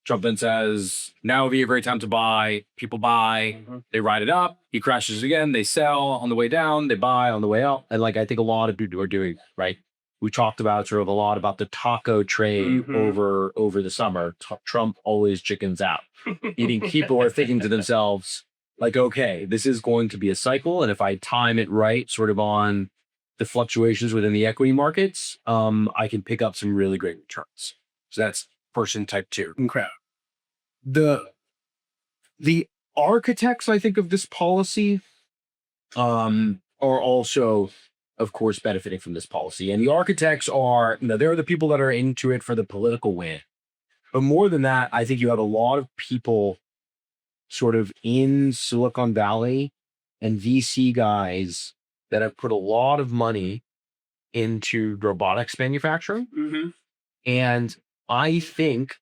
Trump then says, now would be a great time to buy. People buy, they ride it up. He crashes again, they sell on the way down, they buy on the way up. And I think a lot of people are doing, right? We talked about sort of a lot about the taco trade over the summer. Trump always chickens out. Eating people are thinking to themselves, okay, this is going to be a cycle. And if I time it right, sort of on the fluctuations within the equity markets, I can pick up some really great returns. So that's person type 2. Okay. The architects, I think, of this policy are also, of course, benefiting from this policy. And the architects are, they're the people that are into it for the political win. But more than that, I think you have a lot of people sort of in Silicon Valley and VC guys that have put a lot of money into robotics manufacturing. Mm-hmm. And I think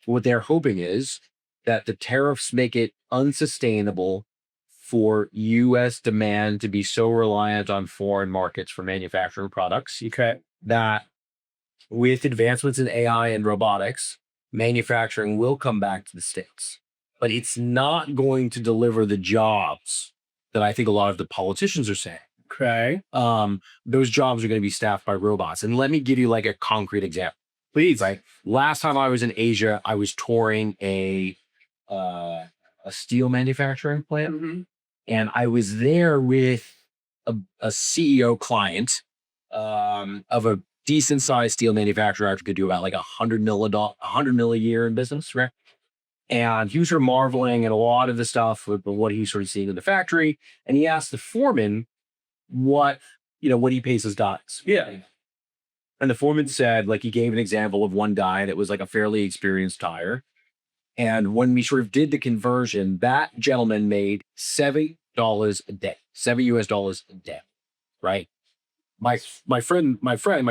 what they're hoping is that the tariffs make it unsustainable for U.S. demand to be so reliant on foreign markets for manufacturing products. Okay. That with advancements in AI and robotics, manufacturing will come back to the States. But it's not going to deliver the jobs that I think a lot of the politicians are saying. Okay. Those jobs are going to be staffed by robots. And let me give you like a concrete example. Please. Right. Last time I was in Asia, I was touring a steel manufacturing plant. Mm-hmm. And I was there with a CEO client of a decent sized steel manufacturer. I could do about like $100 million a year in business, right? And he was sort of marveling at a lot of the stuff with what he was sort of seeing in the factory. And he asked the foreman what he pays his guys. Yeah. And the foreman said, like, he gave an example of one guy that was like a fairly experienced hire. And when we sort of did the conversion, that gentleman made $70 a day, $7 a day, right? My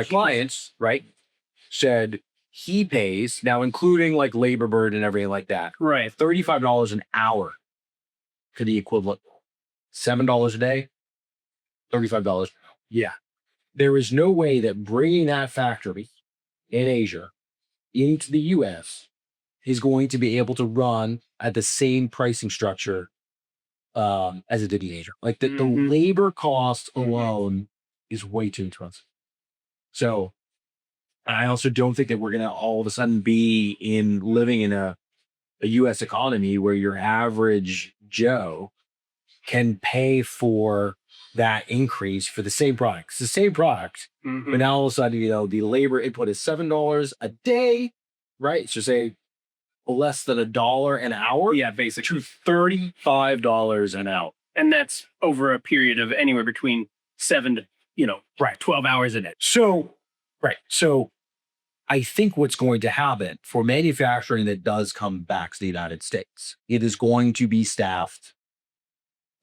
clients, right, said he pays, now including like labor burden and everything like that, Right. $35 an hour for the equivalent. $7 a day, $35. Yeah. There is no way that bringing that factory in Asia into the US is going to be able to run at the same pricing structure as it did in Asia. Like the labor cost alone is way too expensive. So I also don't think that we're going to all of a sudden be living in a US economy where your average Joe can pay for that increase for the same product. It's the same product, but now all of a sudden, the labor input is $7 a day, right? So say less than $1 an hour. Yeah, basically. To $35 an hour. And that's over a period of anywhere between 7 to, 12 hours a day. So I think what's going to happen for manufacturing that does come back to the United States, it is going to be staffed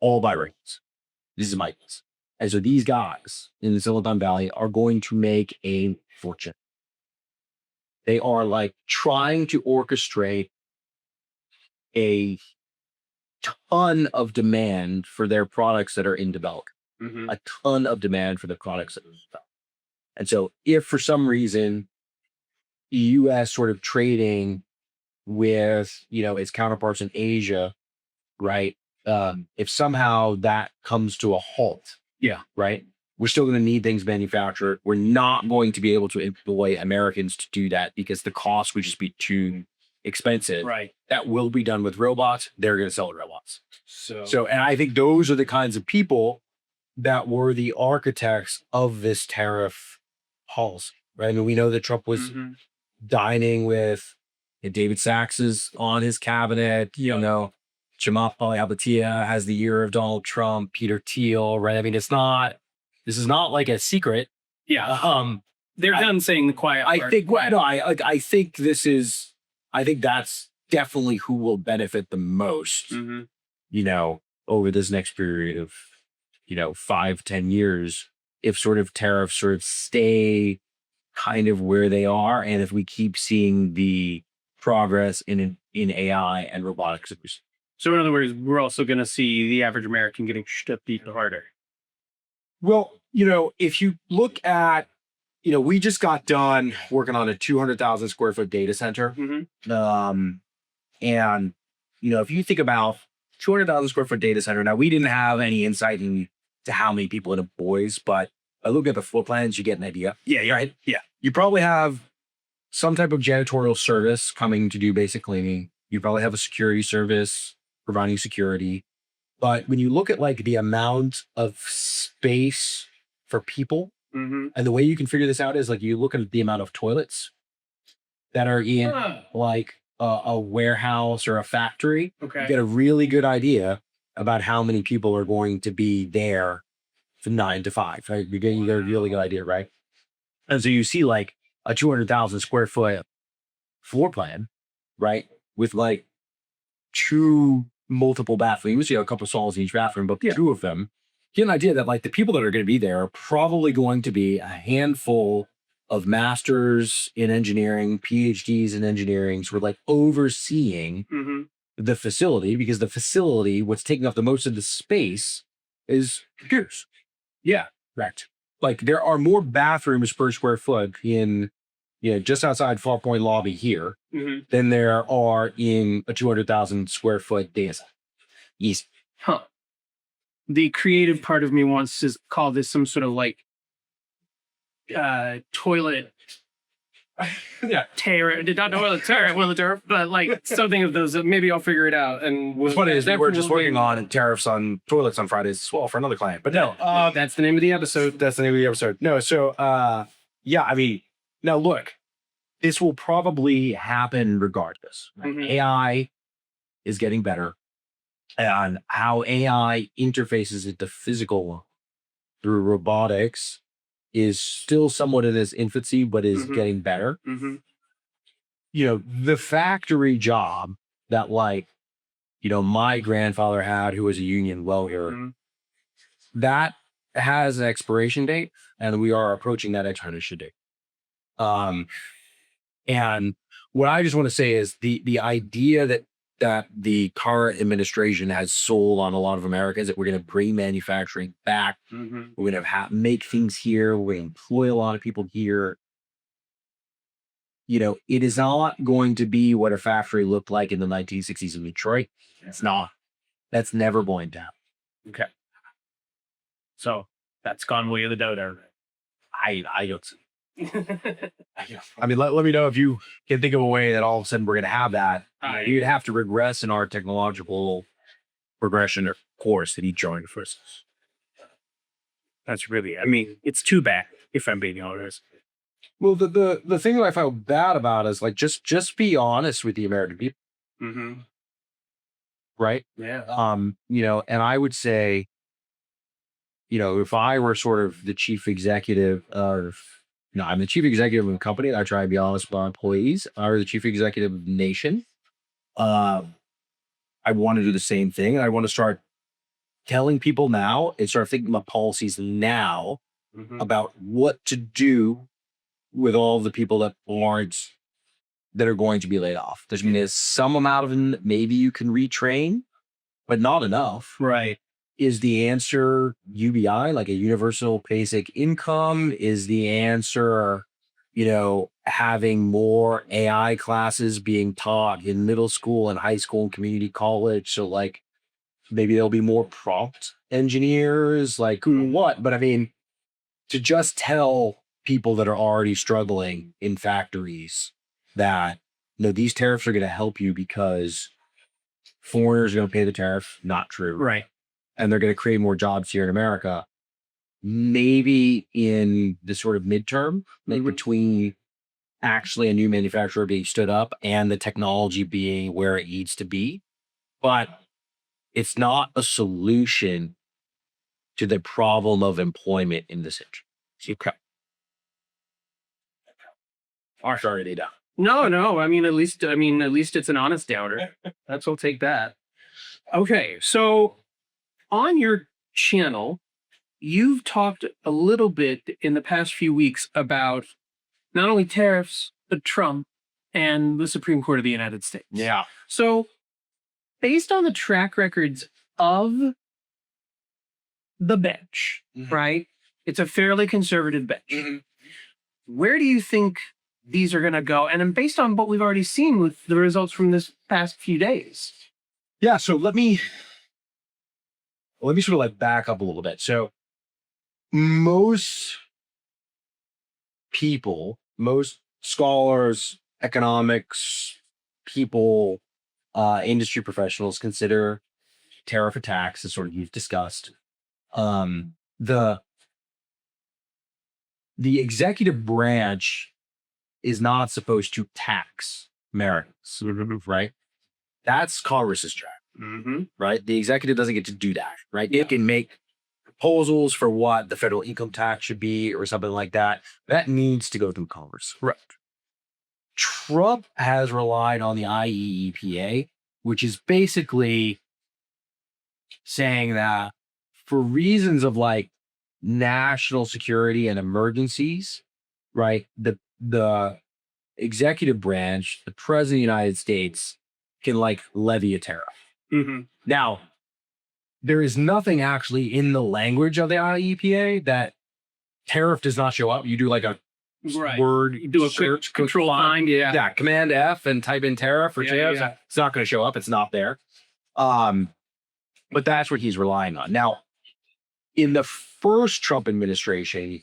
all by Marines. This is my guess. And so these guys in the Silicon Valley are going to make a fortune. They are like trying to orchestrate a ton of demand for their products that are in development. A ton of demand for the products that are in development. And so if for some reason U.S. sort of trading with, its counterparts in Asia, right? If somehow that comes to a halt, right? We're still going to need things manufactured. We're not going to be able to employ Americans to do that because the cost would just be too expensive. Right. That will be done with robots. They're going to sell robots. So, and I think those are the kinds of people that were the architects of this tariff policy, right? I mean, we know that Trump was dining with David Sachs is on his cabinet, Chamath Palihapitiya has the ear of Donald Trump, Peter Thiel, right? I mean, this is not like a secret. Yeah. They're done saying the quiet part. I think that's definitely who will benefit the most, over this next period of, 5-10 years, if sort of tariffs sort of stay kind of where they are. And if we keep seeing the progress in AI and robotics. So in other words, we're also going to see the average American getting stepped even harder. Well, if you look at, we just got done working on a 200,000 square foot data center. And, if you think about 200,000 square foot data center, now we didn't have any insight into how many people it employs, but I look at the floor plans, you get an idea. Yeah, you're right. Yeah. You probably have some type of janitorial service coming to do basic cleaning. You probably have a security service providing security. But when you look at like the amount of space for people. Mm-hmm. And the way you can figure this out is like you look at the amount of toilets that are in like a warehouse or a factory. Okay. You get a really good idea about how many people are going to be there from 9 to 5. Right? You get a really good idea, right? And so you see like a 200,000 square foot floor plan, right? With like 2 multiple bathrooms, you know, a couple of stalls in each bathroom, but 2 of them. Get an idea that like the people that are going to be there are probably going to be a handful of masters in engineering, PhDs in engineering, sort of like overseeing the facility, because the facility, what's taking up the most of the space is computers. Yeah. Correct. Like there are more bathrooms per square foot in, you know, just outside Fall Point lobby here than there are in a 200,000 square foot data center. Easy. Huh. The creative part of me wants to call this some sort of like toilet tariff, not toilet tariff, but like something of those. Maybe I'll figure it out. And What's funny is we're just working on tariffs on toilets on Fridays as well for another client. But no, that's the name of the episode. That's the name of the episode. No, so yeah, I mean, now look, this will probably happen regardless. AI is getting better, and how AI interfaces into physical world through robotics is still somewhat in its infancy, but is getting better. You know, the factory job that like, you know, my grandfather had, who was a union welder, that has an expiration date, and we are approaching that expiration date. And what I just want to say is the idea that the current administration has sold on a lot of Americans, that we're going to bring manufacturing back, we're going to make things here, we're going to employ a lot of people here. You know, it is not going to be what a factory looked like in the 1960s in Detroit. It's not. That's never going to happen. Okay. So that's gone way of the dodo. I don't see. I mean, let me know if you can think of a way that all of a sudden we're going to have that. You'd have to regress in our technological progression or course that he joined first. That's really, I mean, it's too bad, if I'm being honest. Well, the thing that I found bad about is like just be honest with the American people, right? Yeah. You know, and I would say, you know, if I were sort of the chief executive of, no, I'm the chief executive of a company, and I try to be honest with my employees. I were the chief executive of the nation. I want to do the same thing. I want to start telling people now and start thinking about policies now about what to do with all the people that are going to be laid off. There's some amount of them that maybe you can retrain, but not enough. Right. Is the answer UBI, like a universal basic income? Is the answer, you know, having more AI classes being taught in middle school and high school and community college? So like maybe there'll be more prompt engineers, like what? But I mean, to just tell people that are already struggling in factories that, you know, these tariffs are going to help you because foreigners are going to pay the tariff, not true. Right. And they're going to create more jobs here in America. Maybe in the sort of midterm, like between actually a new manufacturer being stood up and the technology being where it needs to be. But it's not a solution to the problem of employment in this industry. Okay. Sorry, they down. No. I mean, at least it's an honest downer. That's, we'll take that. Okay, so on your channel, you've talked a little bit in the past few weeks about not only tariffs, but Trump and the Supreme Court of the United States. Yeah. So, based on the track records of the bench, right? It's a fairly conservative bench. Where do you think these are going to go? And then based on what we've already seen with the results from this past few days. Yeah, so let me sort of like back up a little bit. So most people, most scholars, economics people, industry professionals consider tariff attacks, as sort of you've discussed, the the executive branch is not supposed to tax Americans, right? That's Congress's job, right? The executive doesn't get to do that, right? It can make proposals for what the federal income tax should be or something like that. That needs to go through Congress. Right. Trump has relied on the IEEPA, which is basically saying that for reasons of like national security and emergencies, right? The executive branch, the president of the United States, can like levy a tariff. Now, there is nothing actually in the language of the IEPA that tariff does not show up. You do like a word, You do a search, quick control find. yeah, Command F and type in tariff or tariffs. yeah. It's not going to show up. It's not there. But that's what he's relying on. Now, in the first Trump administration,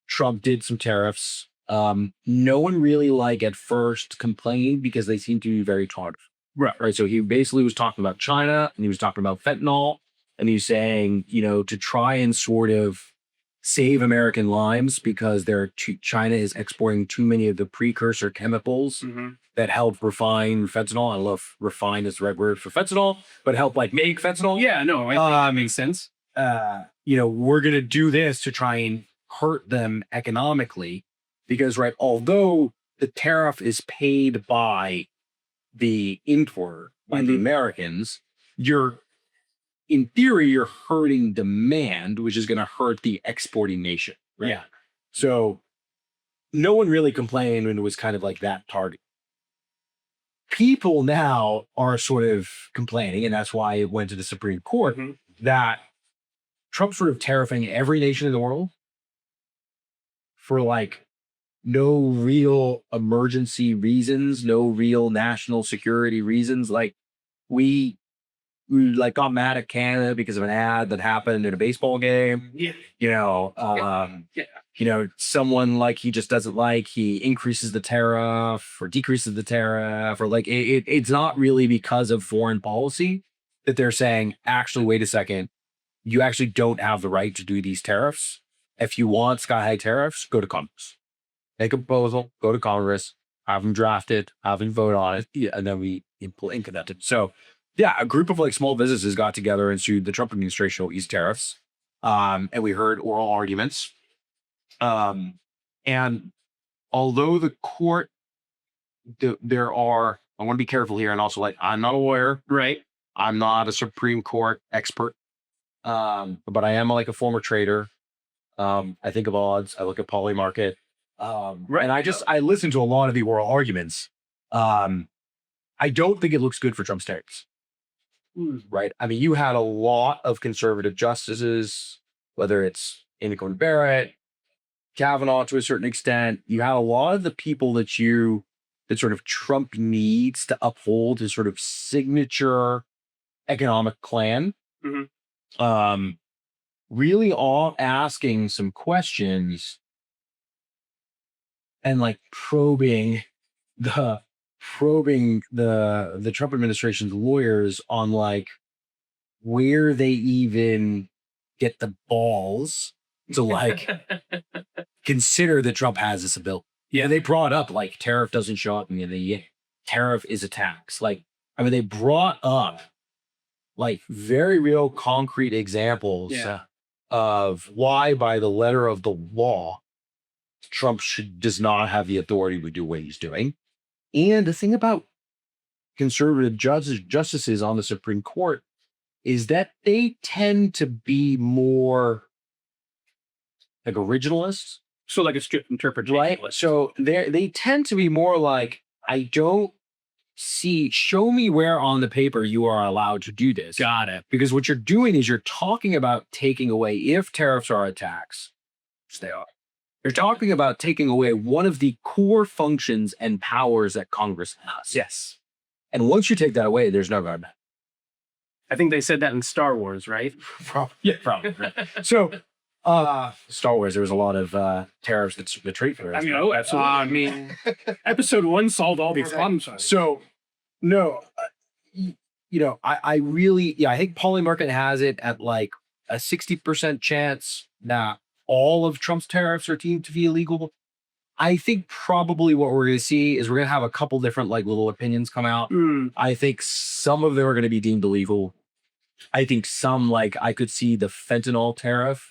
Trump did some tariffs. No one really like at first complained because they seemed to be very targeted. Right. So he basically was talking about China and he was talking about fentanyl and he was saying, to try and sort of save American lives because China is exporting too many of the precursor chemicals that help refine fentanyl. I don't know if refine is the right word for fentanyl, but help like make fentanyl. Yeah, no, I think that makes sense. We're going to do this to try and hurt them economically because, right, although the tariff is paid by the importer, by the Americans, in theory, you're hurting demand, which is going to hurt the exporting nation. Right? Yeah. So no one really complained when it was kind of like that target. People now are sort of complaining, and that's why it went to the Supreme Court, that Trump's sort of tariffing every nation in the world for like no real emergency reasons, no real national security reasons. Like we like got mad at Canada because of an ad that happened in a baseball game. Someone like he just doesn't like, he increases the tariff or decreases the tariff, or like it's not really because of foreign policy that they're saying, actually, wait a second, you actually don't have the right to do these tariffs. If you want sky high tariffs, go to Congress. Make a proposal, go to Congress, have them drafted, have them vote on it, and then we implement it. So, yeah, a group of like small businesses got together and sued the Trump administration over these tariffs. And we heard oral arguments. And although the court, I want to be careful here, and also like, I'm not a lawyer. Right. I'm not a Supreme Court expert. But I am like a former trader. I think of odds. I look at poly market. Right. And I listen to a lot of the oral arguments. I don't think it looks good for Trump's tariffs. Right. I mean, you had a lot of conservative justices, whether it's Amy Coney Barrett, Kavanaugh to a certain extent. You had a lot of the people that sort of Trump needs to uphold his sort of signature economic plan. Really all asking some questions and like probing the Trump administration's lawyers on like where they even get the balls to like consider that Trump has this ability. Yeah, they brought up like tariff doesn't show up, and the tariff is a tax. Like, I mean, they brought up like very real concrete examples of why, by the letter of the law, Trump does not have the authority to do what he's doing. And the thing about conservative justices on the Supreme Court is that they tend to be more like originalists. So like a strict interpretation. Right. So they tend to be more like, I don't show me where on the paper you are allowed to do this. Got it. Because what you're doing is you're talking about taking away, if tariffs are a tax, which they are, you're talking about taking away one of the core functions and powers that Congress has. Yes. And once you take that away, there's no going back. I think they said that in Star Wars, right? Probably. So, Star Wars, there was a lot of tariffs that retreat for us. I mean, oh, absolutely. I mean, episode 1 solved all these problems. So, no, I really, I think Polymarket has it at like a 60% chance that all of Trump's tariffs are deemed to be illegal. I think probably what we're going to see is we're going to have a couple different like little opinions come out. I think some of them are going to be deemed illegal. I think some, like I could see the fentanyl tariff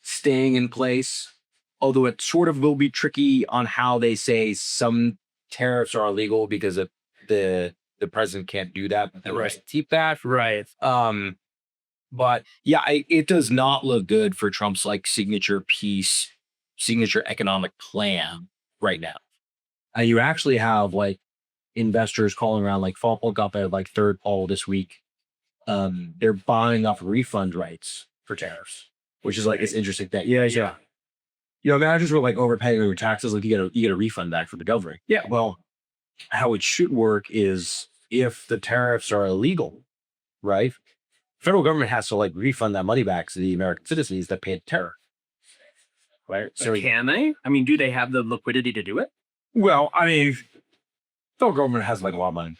staying in place, although it sort of will be tricky on how they say some tariffs are illegal because of the president can't do that, but the rest keep that. Right. But yeah, it does not look good for Trump's like signature economic plan right now. And you actually have like investors calling around, like Fall got their like third poll this week. They're buying off refund rights for tariffs, which is like this interesting thing. Yeah. You know, managers were like overpaying your taxes, like you get a refund back from the government. Yeah. Well, how it should work is if the tariffs are illegal, right? Federal government has to like refund that money back to the American citizens that paid tariff. Right. So can they? I mean, do they have the liquidity to do it? Well, I mean, federal government has like a lot of money.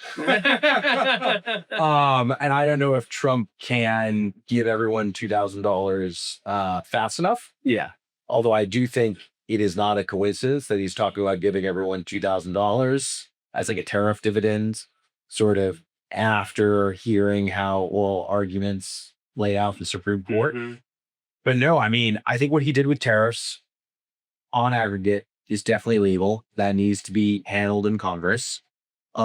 And I don't know if Trump can give everyone $2,000 fast enough. Yeah. Although I do think it is not a coincidence that he's talking about giving everyone $2,000 as like a tariff dividend, sort of after hearing how oral arguments lay out in the Supreme Court. But no, I mean, I think what he did with tariffs on aggregate is definitely legal. That needs to be handled in Congress. We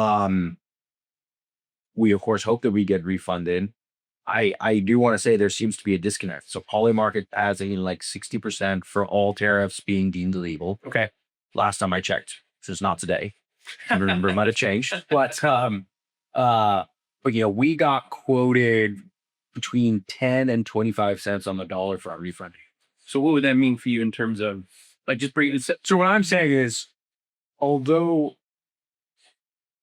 of course hope that we get refunded. I do want to say there seems to be a disconnect. So Polymarket has like 60% for all tariffs being deemed illegal. Okay. Last time I checked, so it's not today. I remember it might have changed. But you know, we got quoted between 10 and 25 cents on the dollar for our refund. So what would that mean for you in terms of like just bring it? So what I'm saying is, although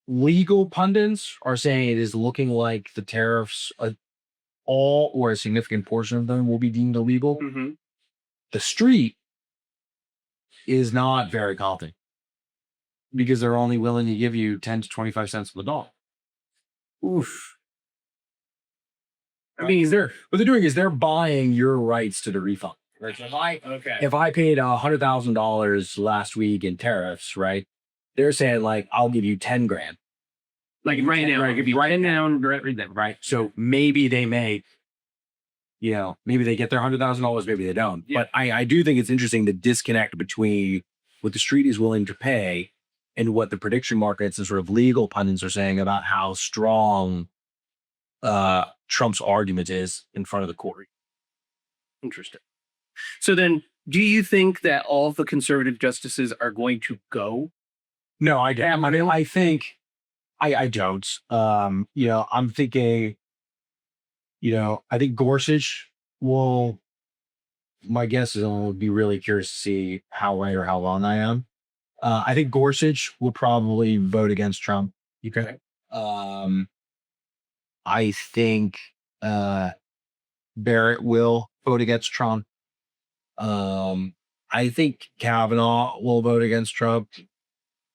legal pundits are saying it is looking like the tariffs, all or a significant portion of them will be deemed illegal, the street is not very confident because they're only willing to give you 10 to 25 cents on the dollar. Oof. I mean, what they're doing is they're buying your rights to the refund. Right? So if I paid $100,000 last week in tariffs, right? They're saying like, I'll give you 10 grand. Like right now, right? Give you right now, right? So maybe they may, you know, maybe they get their $100,000, maybe they don't. Yeah. But I do think it's interesting the disconnect between what the street is willing to pay and what the prediction markets and sort of legal pundits are saying about how strong Trump's argument is in front of the court. Interesting. So then, do you think that all of the conservative justices are going to go? No, I don't. I mean, I think I don't. You know, I'm thinking, you know, I think Gorsuch will, my guess is I'll be really curious to see how right or how wrong I am. I think Gorsuch will probably vote against Trump. Okay. I think Barrett will vote against Trump. I think Kavanaugh will vote against Trump.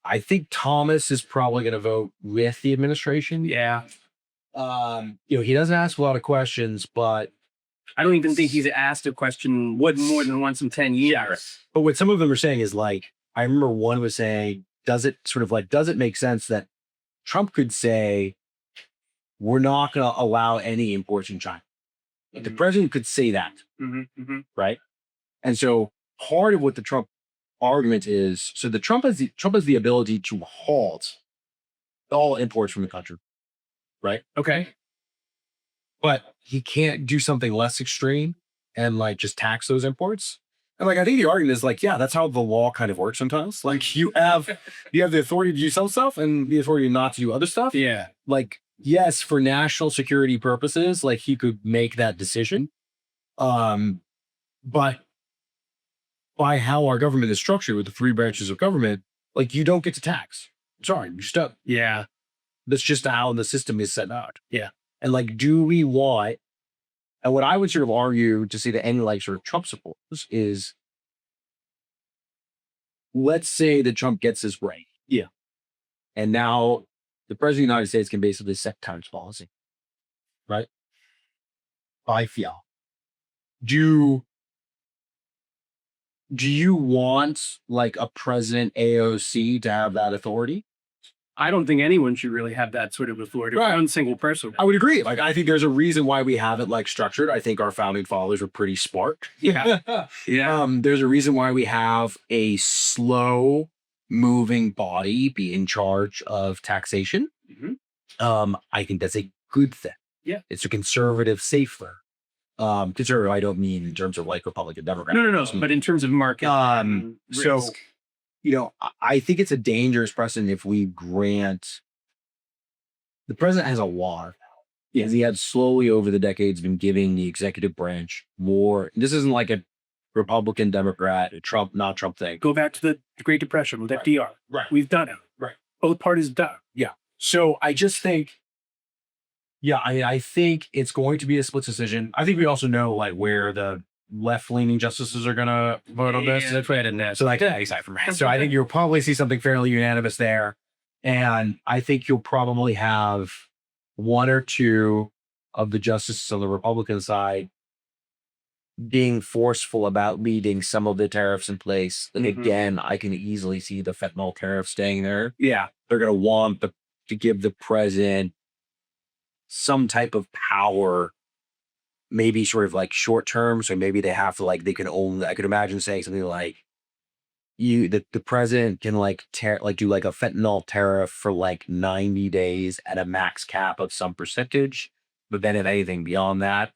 I think Thomas is probably going to vote with the administration. Yeah. You know, he doesn't ask a lot of questions, but I don't even think he's asked a question more than once in 10 years. But what some of them are saying is like, I remember one was saying, does it make sense that Trump could say, we're not going to allow any imports from China? Like the president could say that, right? And so part of what the Trump argument is, so the Trump has the ability to halt all imports from the country, right? Okay. But he can't do something less extreme and like just tax those imports. And like I think the argument is like, yeah, that's how the law kind of works sometimes. Like you have the authority to do some stuff and the authority not to do other stuff. Yeah. Like, yes, for national security purposes, like he could make that decision. But by how our government is structured with the three branches of government, like you don't get to tax. Sorry, you're stuck. Yeah. That's just how the system is set out. Yeah. And like, do we want, and what I would sort of argue to say to any like sort of Trump supporters is, let's say that Trump gets his way. Yeah. And now the president of the United States can basically set tariffs policy. Right? I feel. Do you want like a president AOC to have that authority? I don't think anyone should really have that sort of authority. Right. One single person. I would agree. Like, I think there's a reason why we have it like structured. I think our founding fathers were pretty smart. Yeah. Yeah. There's a reason why we have a slow moving body be in charge of taxation. I think that's a good thing. Yeah. It's a conservative safer. Conservative, I don't mean in terms of like Republican, Democrat. No. But in terms of market so, risk. I think it's a dangerous precedent if we grant the president has a lot of power. Because he had slowly over the decades been giving the executive branch more. This isn't like a Republican, Democrat, a Trump, not Trump thing. Go back to the Great Depression with FDR. Right. We've done it. Right. Both parties have done it. Yeah. So I just think, I think it's going to be a split decision. I think we also know like where the left-leaning justices are going to vote on this. That's why I didn't ask. So like, aside from that. So I think you'll probably see something fairly unanimous there. And I think you'll probably have one or two of the justices on the Republican side being forceful about leading some of the tariffs in place. And again, I can easily see the fentanyl tariff staying there. Yeah. They're going to want to give the president some type of power, maybe sort of like short term. So maybe they have to like, they can only, I could imagine saying something like, the president can do like a fentanyl tariff for like 90 days at a max cap of some percentage. But then if anything beyond that,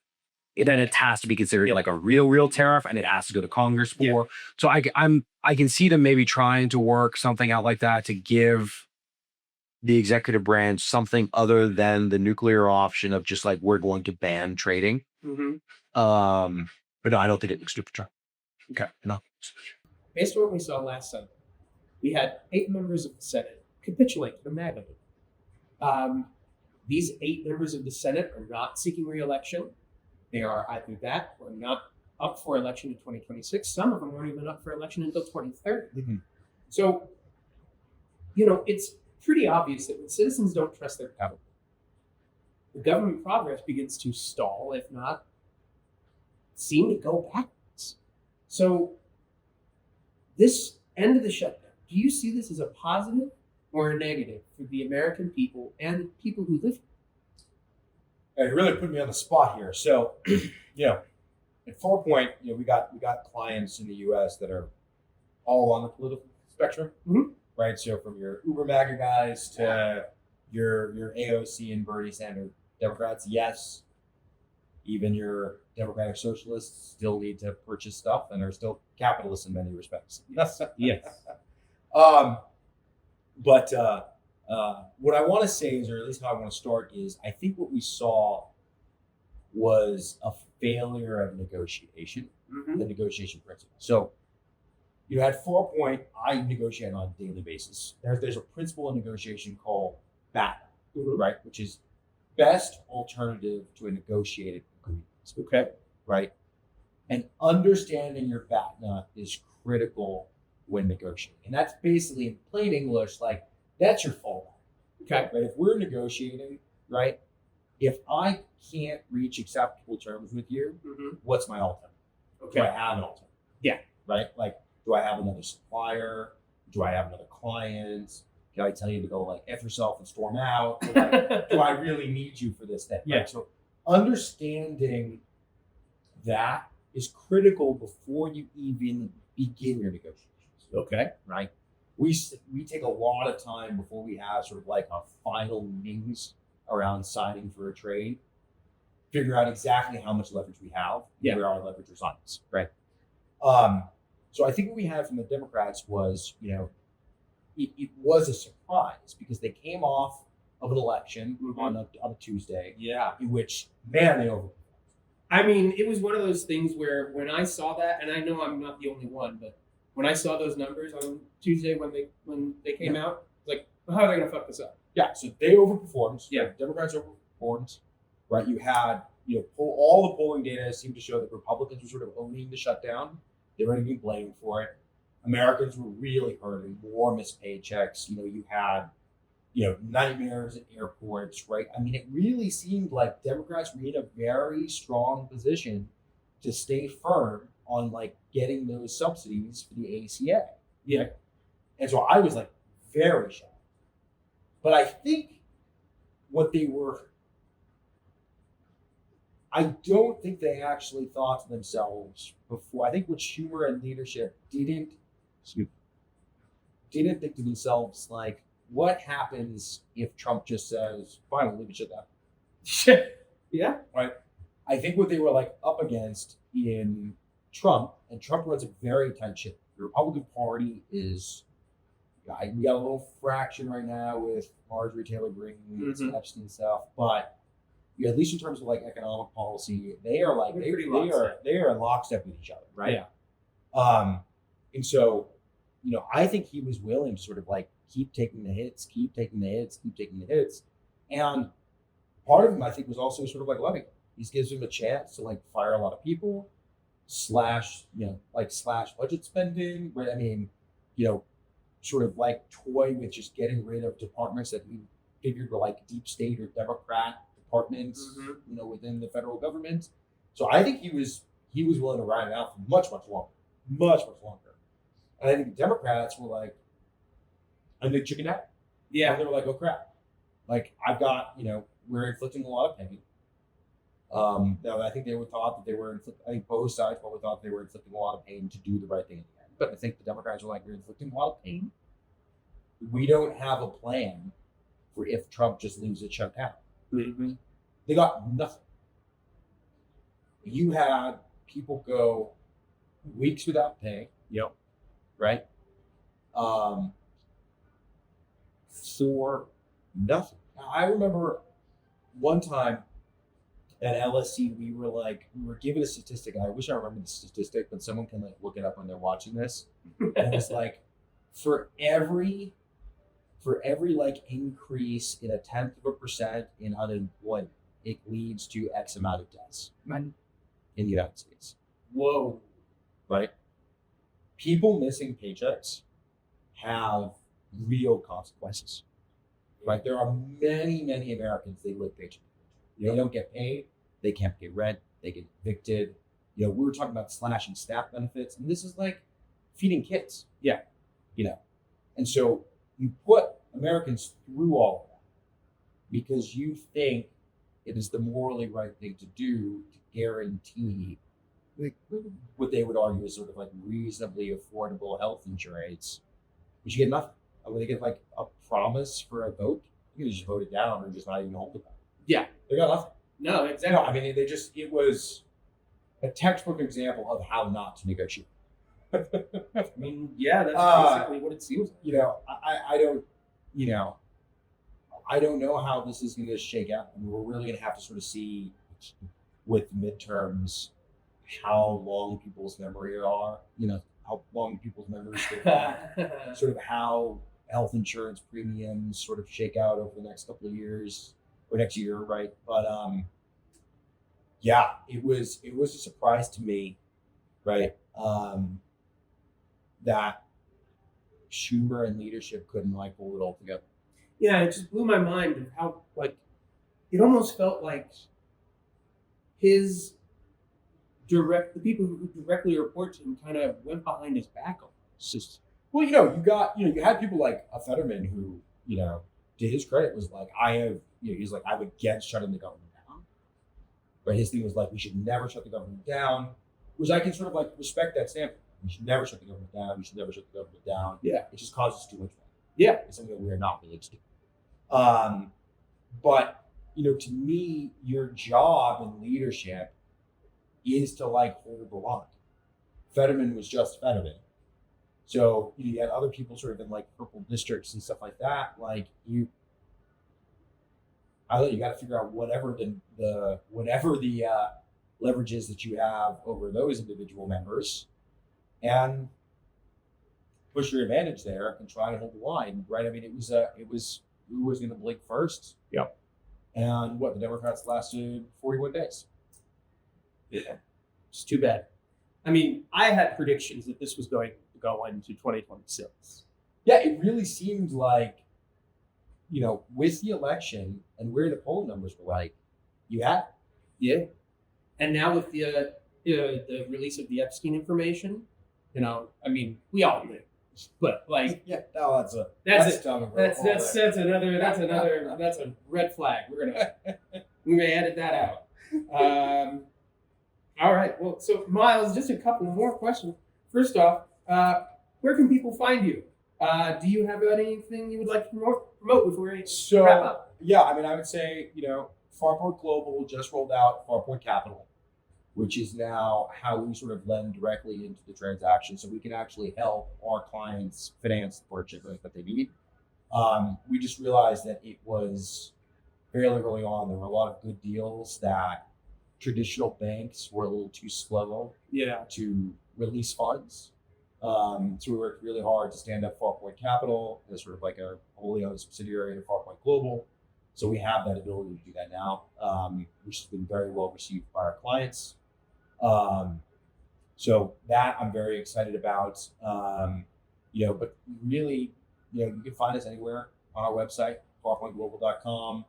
then it has to be considered like a real tariff, and it has to go to Congress for. Yeah. So I can see them maybe trying to work something out like that to give the executive branch something other than the nuclear option of just like, we're going to ban trading. But no, I don't think it looks stupid. Trump. Okay. No. Based on what we saw last Sunday, we had 8 members of the Senate capitulate to MAGA. These 8 members of the Senate are not seeking re-election. They are either that or not up for election in 2026. Some of them aren't even up for election until 2030. So, it's pretty obvious that when citizens don't trust their government, the government progress begins to stall, if not seem to go backwards. So, this end of the shutdown, do you see this as a positive or a negative for the American people and the people who live here? You really put me on the spot here. So, at 4 Point, we got clients in the U.S. that are all on the political spectrum, right? So from your Uber MAGA guys to your AOC and Bernie Sanders Democrats, yes, even your Democratic Socialists still need to purchase stuff and are still capitalists in many respects. Yes. But what I want to say is, or at least how I want to start, is I think what we saw was a failure of negotiation, the negotiation principle. So, at 4 Point, I negotiate on a daily basis. There's a principle of negotiation called BATNA, right? Which is best alternative to a negotiated agreement. Okay. Right? And understanding your BATNA is critical when negotiating. And that's basically, in plain English, like, that's your fallback. Okay. Right? If we're negotiating, right? If I can't reach acceptable terms with you, what's my alternative? Okay. Do I have an alternative? Yeah. Right? Like, do I have another supplier? Do I have another client? Can I tell you to go like F yourself and storm out? Do I really need you for this thing? Yeah. Right? So understanding that is critical before you even begin your negotiations. Okay. Right? We take a lot of time before we have sort of like our final meetings around signing for a trade, figure out exactly how much leverage we have, where our leverage resides, right? So I think what we had from the Democrats was, it was a surprise because they came off of an election on a Tuesday, in which, man, they overperformed. I mean, it was one of those things where when I saw that, and I know I'm not the only one, but when I saw those numbers on Tuesday when they came out, like, well, how are they going to fuck this up? Yeah, so they overperformed. Yeah. Democrats overperformed, right? You had, all the polling data seemed to show that Republicans were sort of owning the shutdown. They were going to be blamed for it. Americans were really hurting, more missed paychecks. You had, nightmares at airports, right? I mean, it really seemed like Democrats were in a very strong position to stay firm on like getting those subsidies for the ACA. Yeah. And so I was like very shocked. But I think what they were, I don't think they actually thought to themselves before. I think what Schumer and leadership didn't think to themselves, like, what happens if Trump just says, fine, we'll leave it shut down. Yeah. Right. I think what they were like up against in Trump, and Trump runs a very tight ship. The Republican Party is, we got a little fraction right now with Marjorie Taylor Greene and some Epstein stuff, but at least in terms of like economic policy, they are like they are in lockstep with each other, right? Yeah. And so, I think he was willing to sort of like keep taking the hits, and part of him, I think, was also sort of like loving it. He gives him a chance to like fire a lot of people, slash budget spending, right? I mean, sort of like toy with just getting rid of departments that we figured were like deep state or Democrat departments, within the federal government. So I think he was willing to ride it out for much longer. And I think the Democrats were like, and they chickened out. Yeah. And they were like, oh crap. Like I've got, we're inflicting a lot of pain. Now I think they were thought that they were, I think both sides probably thought they were inflicting a lot of pain to do the right thing in the end. But I think the Democrats were like, we're inflicting a lot of pain. We don't have a plan for if Trump just leaves it shut down. Mm-hmm. They got nothing. You had people go weeks without pay. Yep. Right? For nothing. I remember one time at LSC, we were given a statistic. I wish I remember the statistic, but someone can like look it up when they're watching this. And it's like, for every like increase in 0.1% in unemployment, it leads to X amount of deaths in the United States. Whoa. Right? People missing paychecks have real consequences. Right? There are many, many Americans, they live paycheck. They don't get paid. They can't pay rent. They get evicted. We were talking about slashing staff benefits, and this is like feeding kids. Yeah. And so you put Americans through all of that because you think it is the morally right thing to do to guarantee what they would argue is sort of like reasonably affordable health insurance, but you get nothing. I mean, they get like a promise for a vote. You can just vote it down or just not even hold it back. Yeah. They got nothing. No, exactly. No, I mean, it was a textbook example of how not to negotiate. I mean, yeah, that's basically what it seems like. I don't know how this is going to shake out. I mean, we're really going to have to sort of see with midterms how long people's memory are, how long people's memories are, sort of how health insurance premiums sort of shake out over the next couple of years or next year, right? But it was a surprise to me, right? That Schumer and leadership couldn't like pull it all together. Yeah, it just blew my mind of how like it almost felt like the people who directly report to him kind of went behind his back almost. Well, you had people like a Fetterman who, to his credit was like, he's like, I'm against shutting the government down. But his thing was like, we should never shut the government down, which I can sort of like respect that standpoint. We should never shut the government down. We should never shut the government down. Yeah. It just causes too much money. Yeah. It's something that we are not willing to do. But, to me, your job in leadership is to like hold the line. Fetterman was just Fetterman. So you had other people sort of in like purple districts and stuff like that. Like you got to figure out whatever the leverage is that you have over those individual members, and push your advantage there and try and hold the line. Right? I mean, it was who was going to blink first. Yep. And the Democrats lasted 41 days. Yeah. It's too bad. I mean, I had predictions that this was going to go into 2026. Yeah, it really seemed like, with the election and where the poll numbers were like, you had. Yeah. And now with the the release of the Epstein information. You know, I mean, we all knew, but like, Yeah, no, that's a that's dumb. that's a red flag. We may edit that out. All right. Well, so Myles, just a couple more questions. First off, where can people find you? Do you have anything you would like to promote before we wrap up? Yeah, I mean, I would say, Farpoint Global just rolled out Farpoint Capital, which is now how we sort of lend directly into the transaction, so we can actually help our clients finance the purchase that they need. We just realized that it was fairly early on. There were a lot of good deals that traditional banks were a little too slow to release funds. So we worked really hard to stand up Farpoint Capital as sort of like a wholly owned subsidiary of Farpoint Global. So we have that ability to do that now, which has been very well received by our clients. So that I'm very excited about. But really, you can find us anywhere on our website, farpointglobal.com,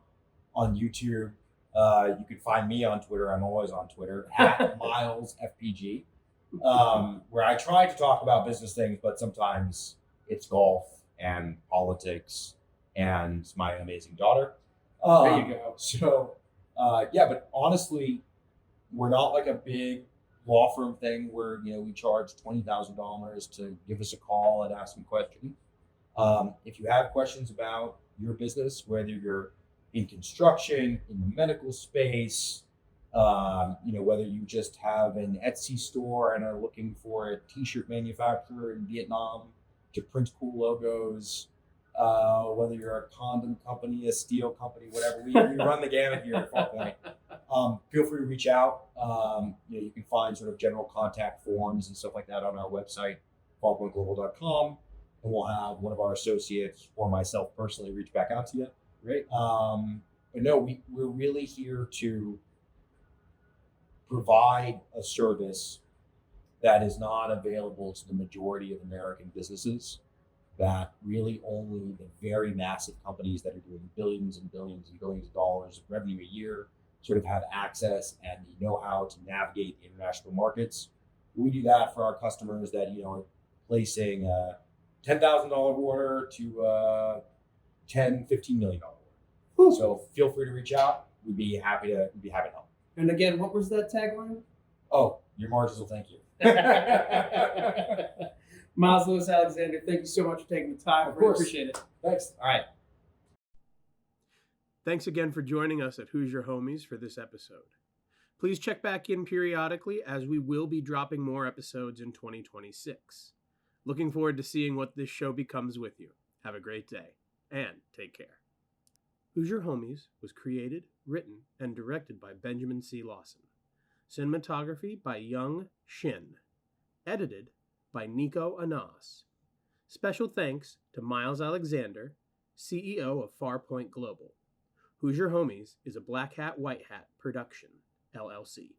on YouTube. You can find me on Twitter. I'm always on Twitter at Myles FPG, where I try to talk about business things, but sometimes it's golf and politics and my amazing daughter. There you go. So, but honestly, we're not like a big law firm thing where we charge $20,000 to give us a call and ask me questions. If you have questions about your business, whether you're in construction, in the medical space, whether you just have an Etsy store and are looking for a t-shirt manufacturer in Vietnam to print cool logos, whether you're a condom company, a steel company, whatever, we run the gamut here at Farpoint. Feel free to reach out. You can find sort of general contact forms and stuff like that on our website, farpointglobal.com, and we'll have one of our associates or myself personally reach back out to you. Great. But no, we're really here to provide a service that is not available to the majority of American businesses, that really only the very massive companies that are doing billions and billions and billions of dollars of revenue a year sort of have access and the know-how to navigate the international markets. We do that for our customers that are placing a $10,000 order to $10, $15 million order. So feel free to reach out. We'd be happy to help. And again, what was that tagline? Oh, your margins will thank you. Myles Lewis Alexander, thank you so much for taking the time. Of course. Appreciate it. Thanks. All right. Thanks again for joining us at Hoosier Homies for this episode. Please check back in periodically, as we will be dropping more episodes in 2026. Looking forward to seeing what this show becomes with you. Have a great day, and take care. Hoosier Homies was created, written, and directed by Benjamin C. Lawson. Cinematography by Young Shin. Edited by Nico Anas. Special thanks to Myles Alexander, CEO of Farpoint Global. Hoosier Homies is a Black Hat, White Hat production, LLC.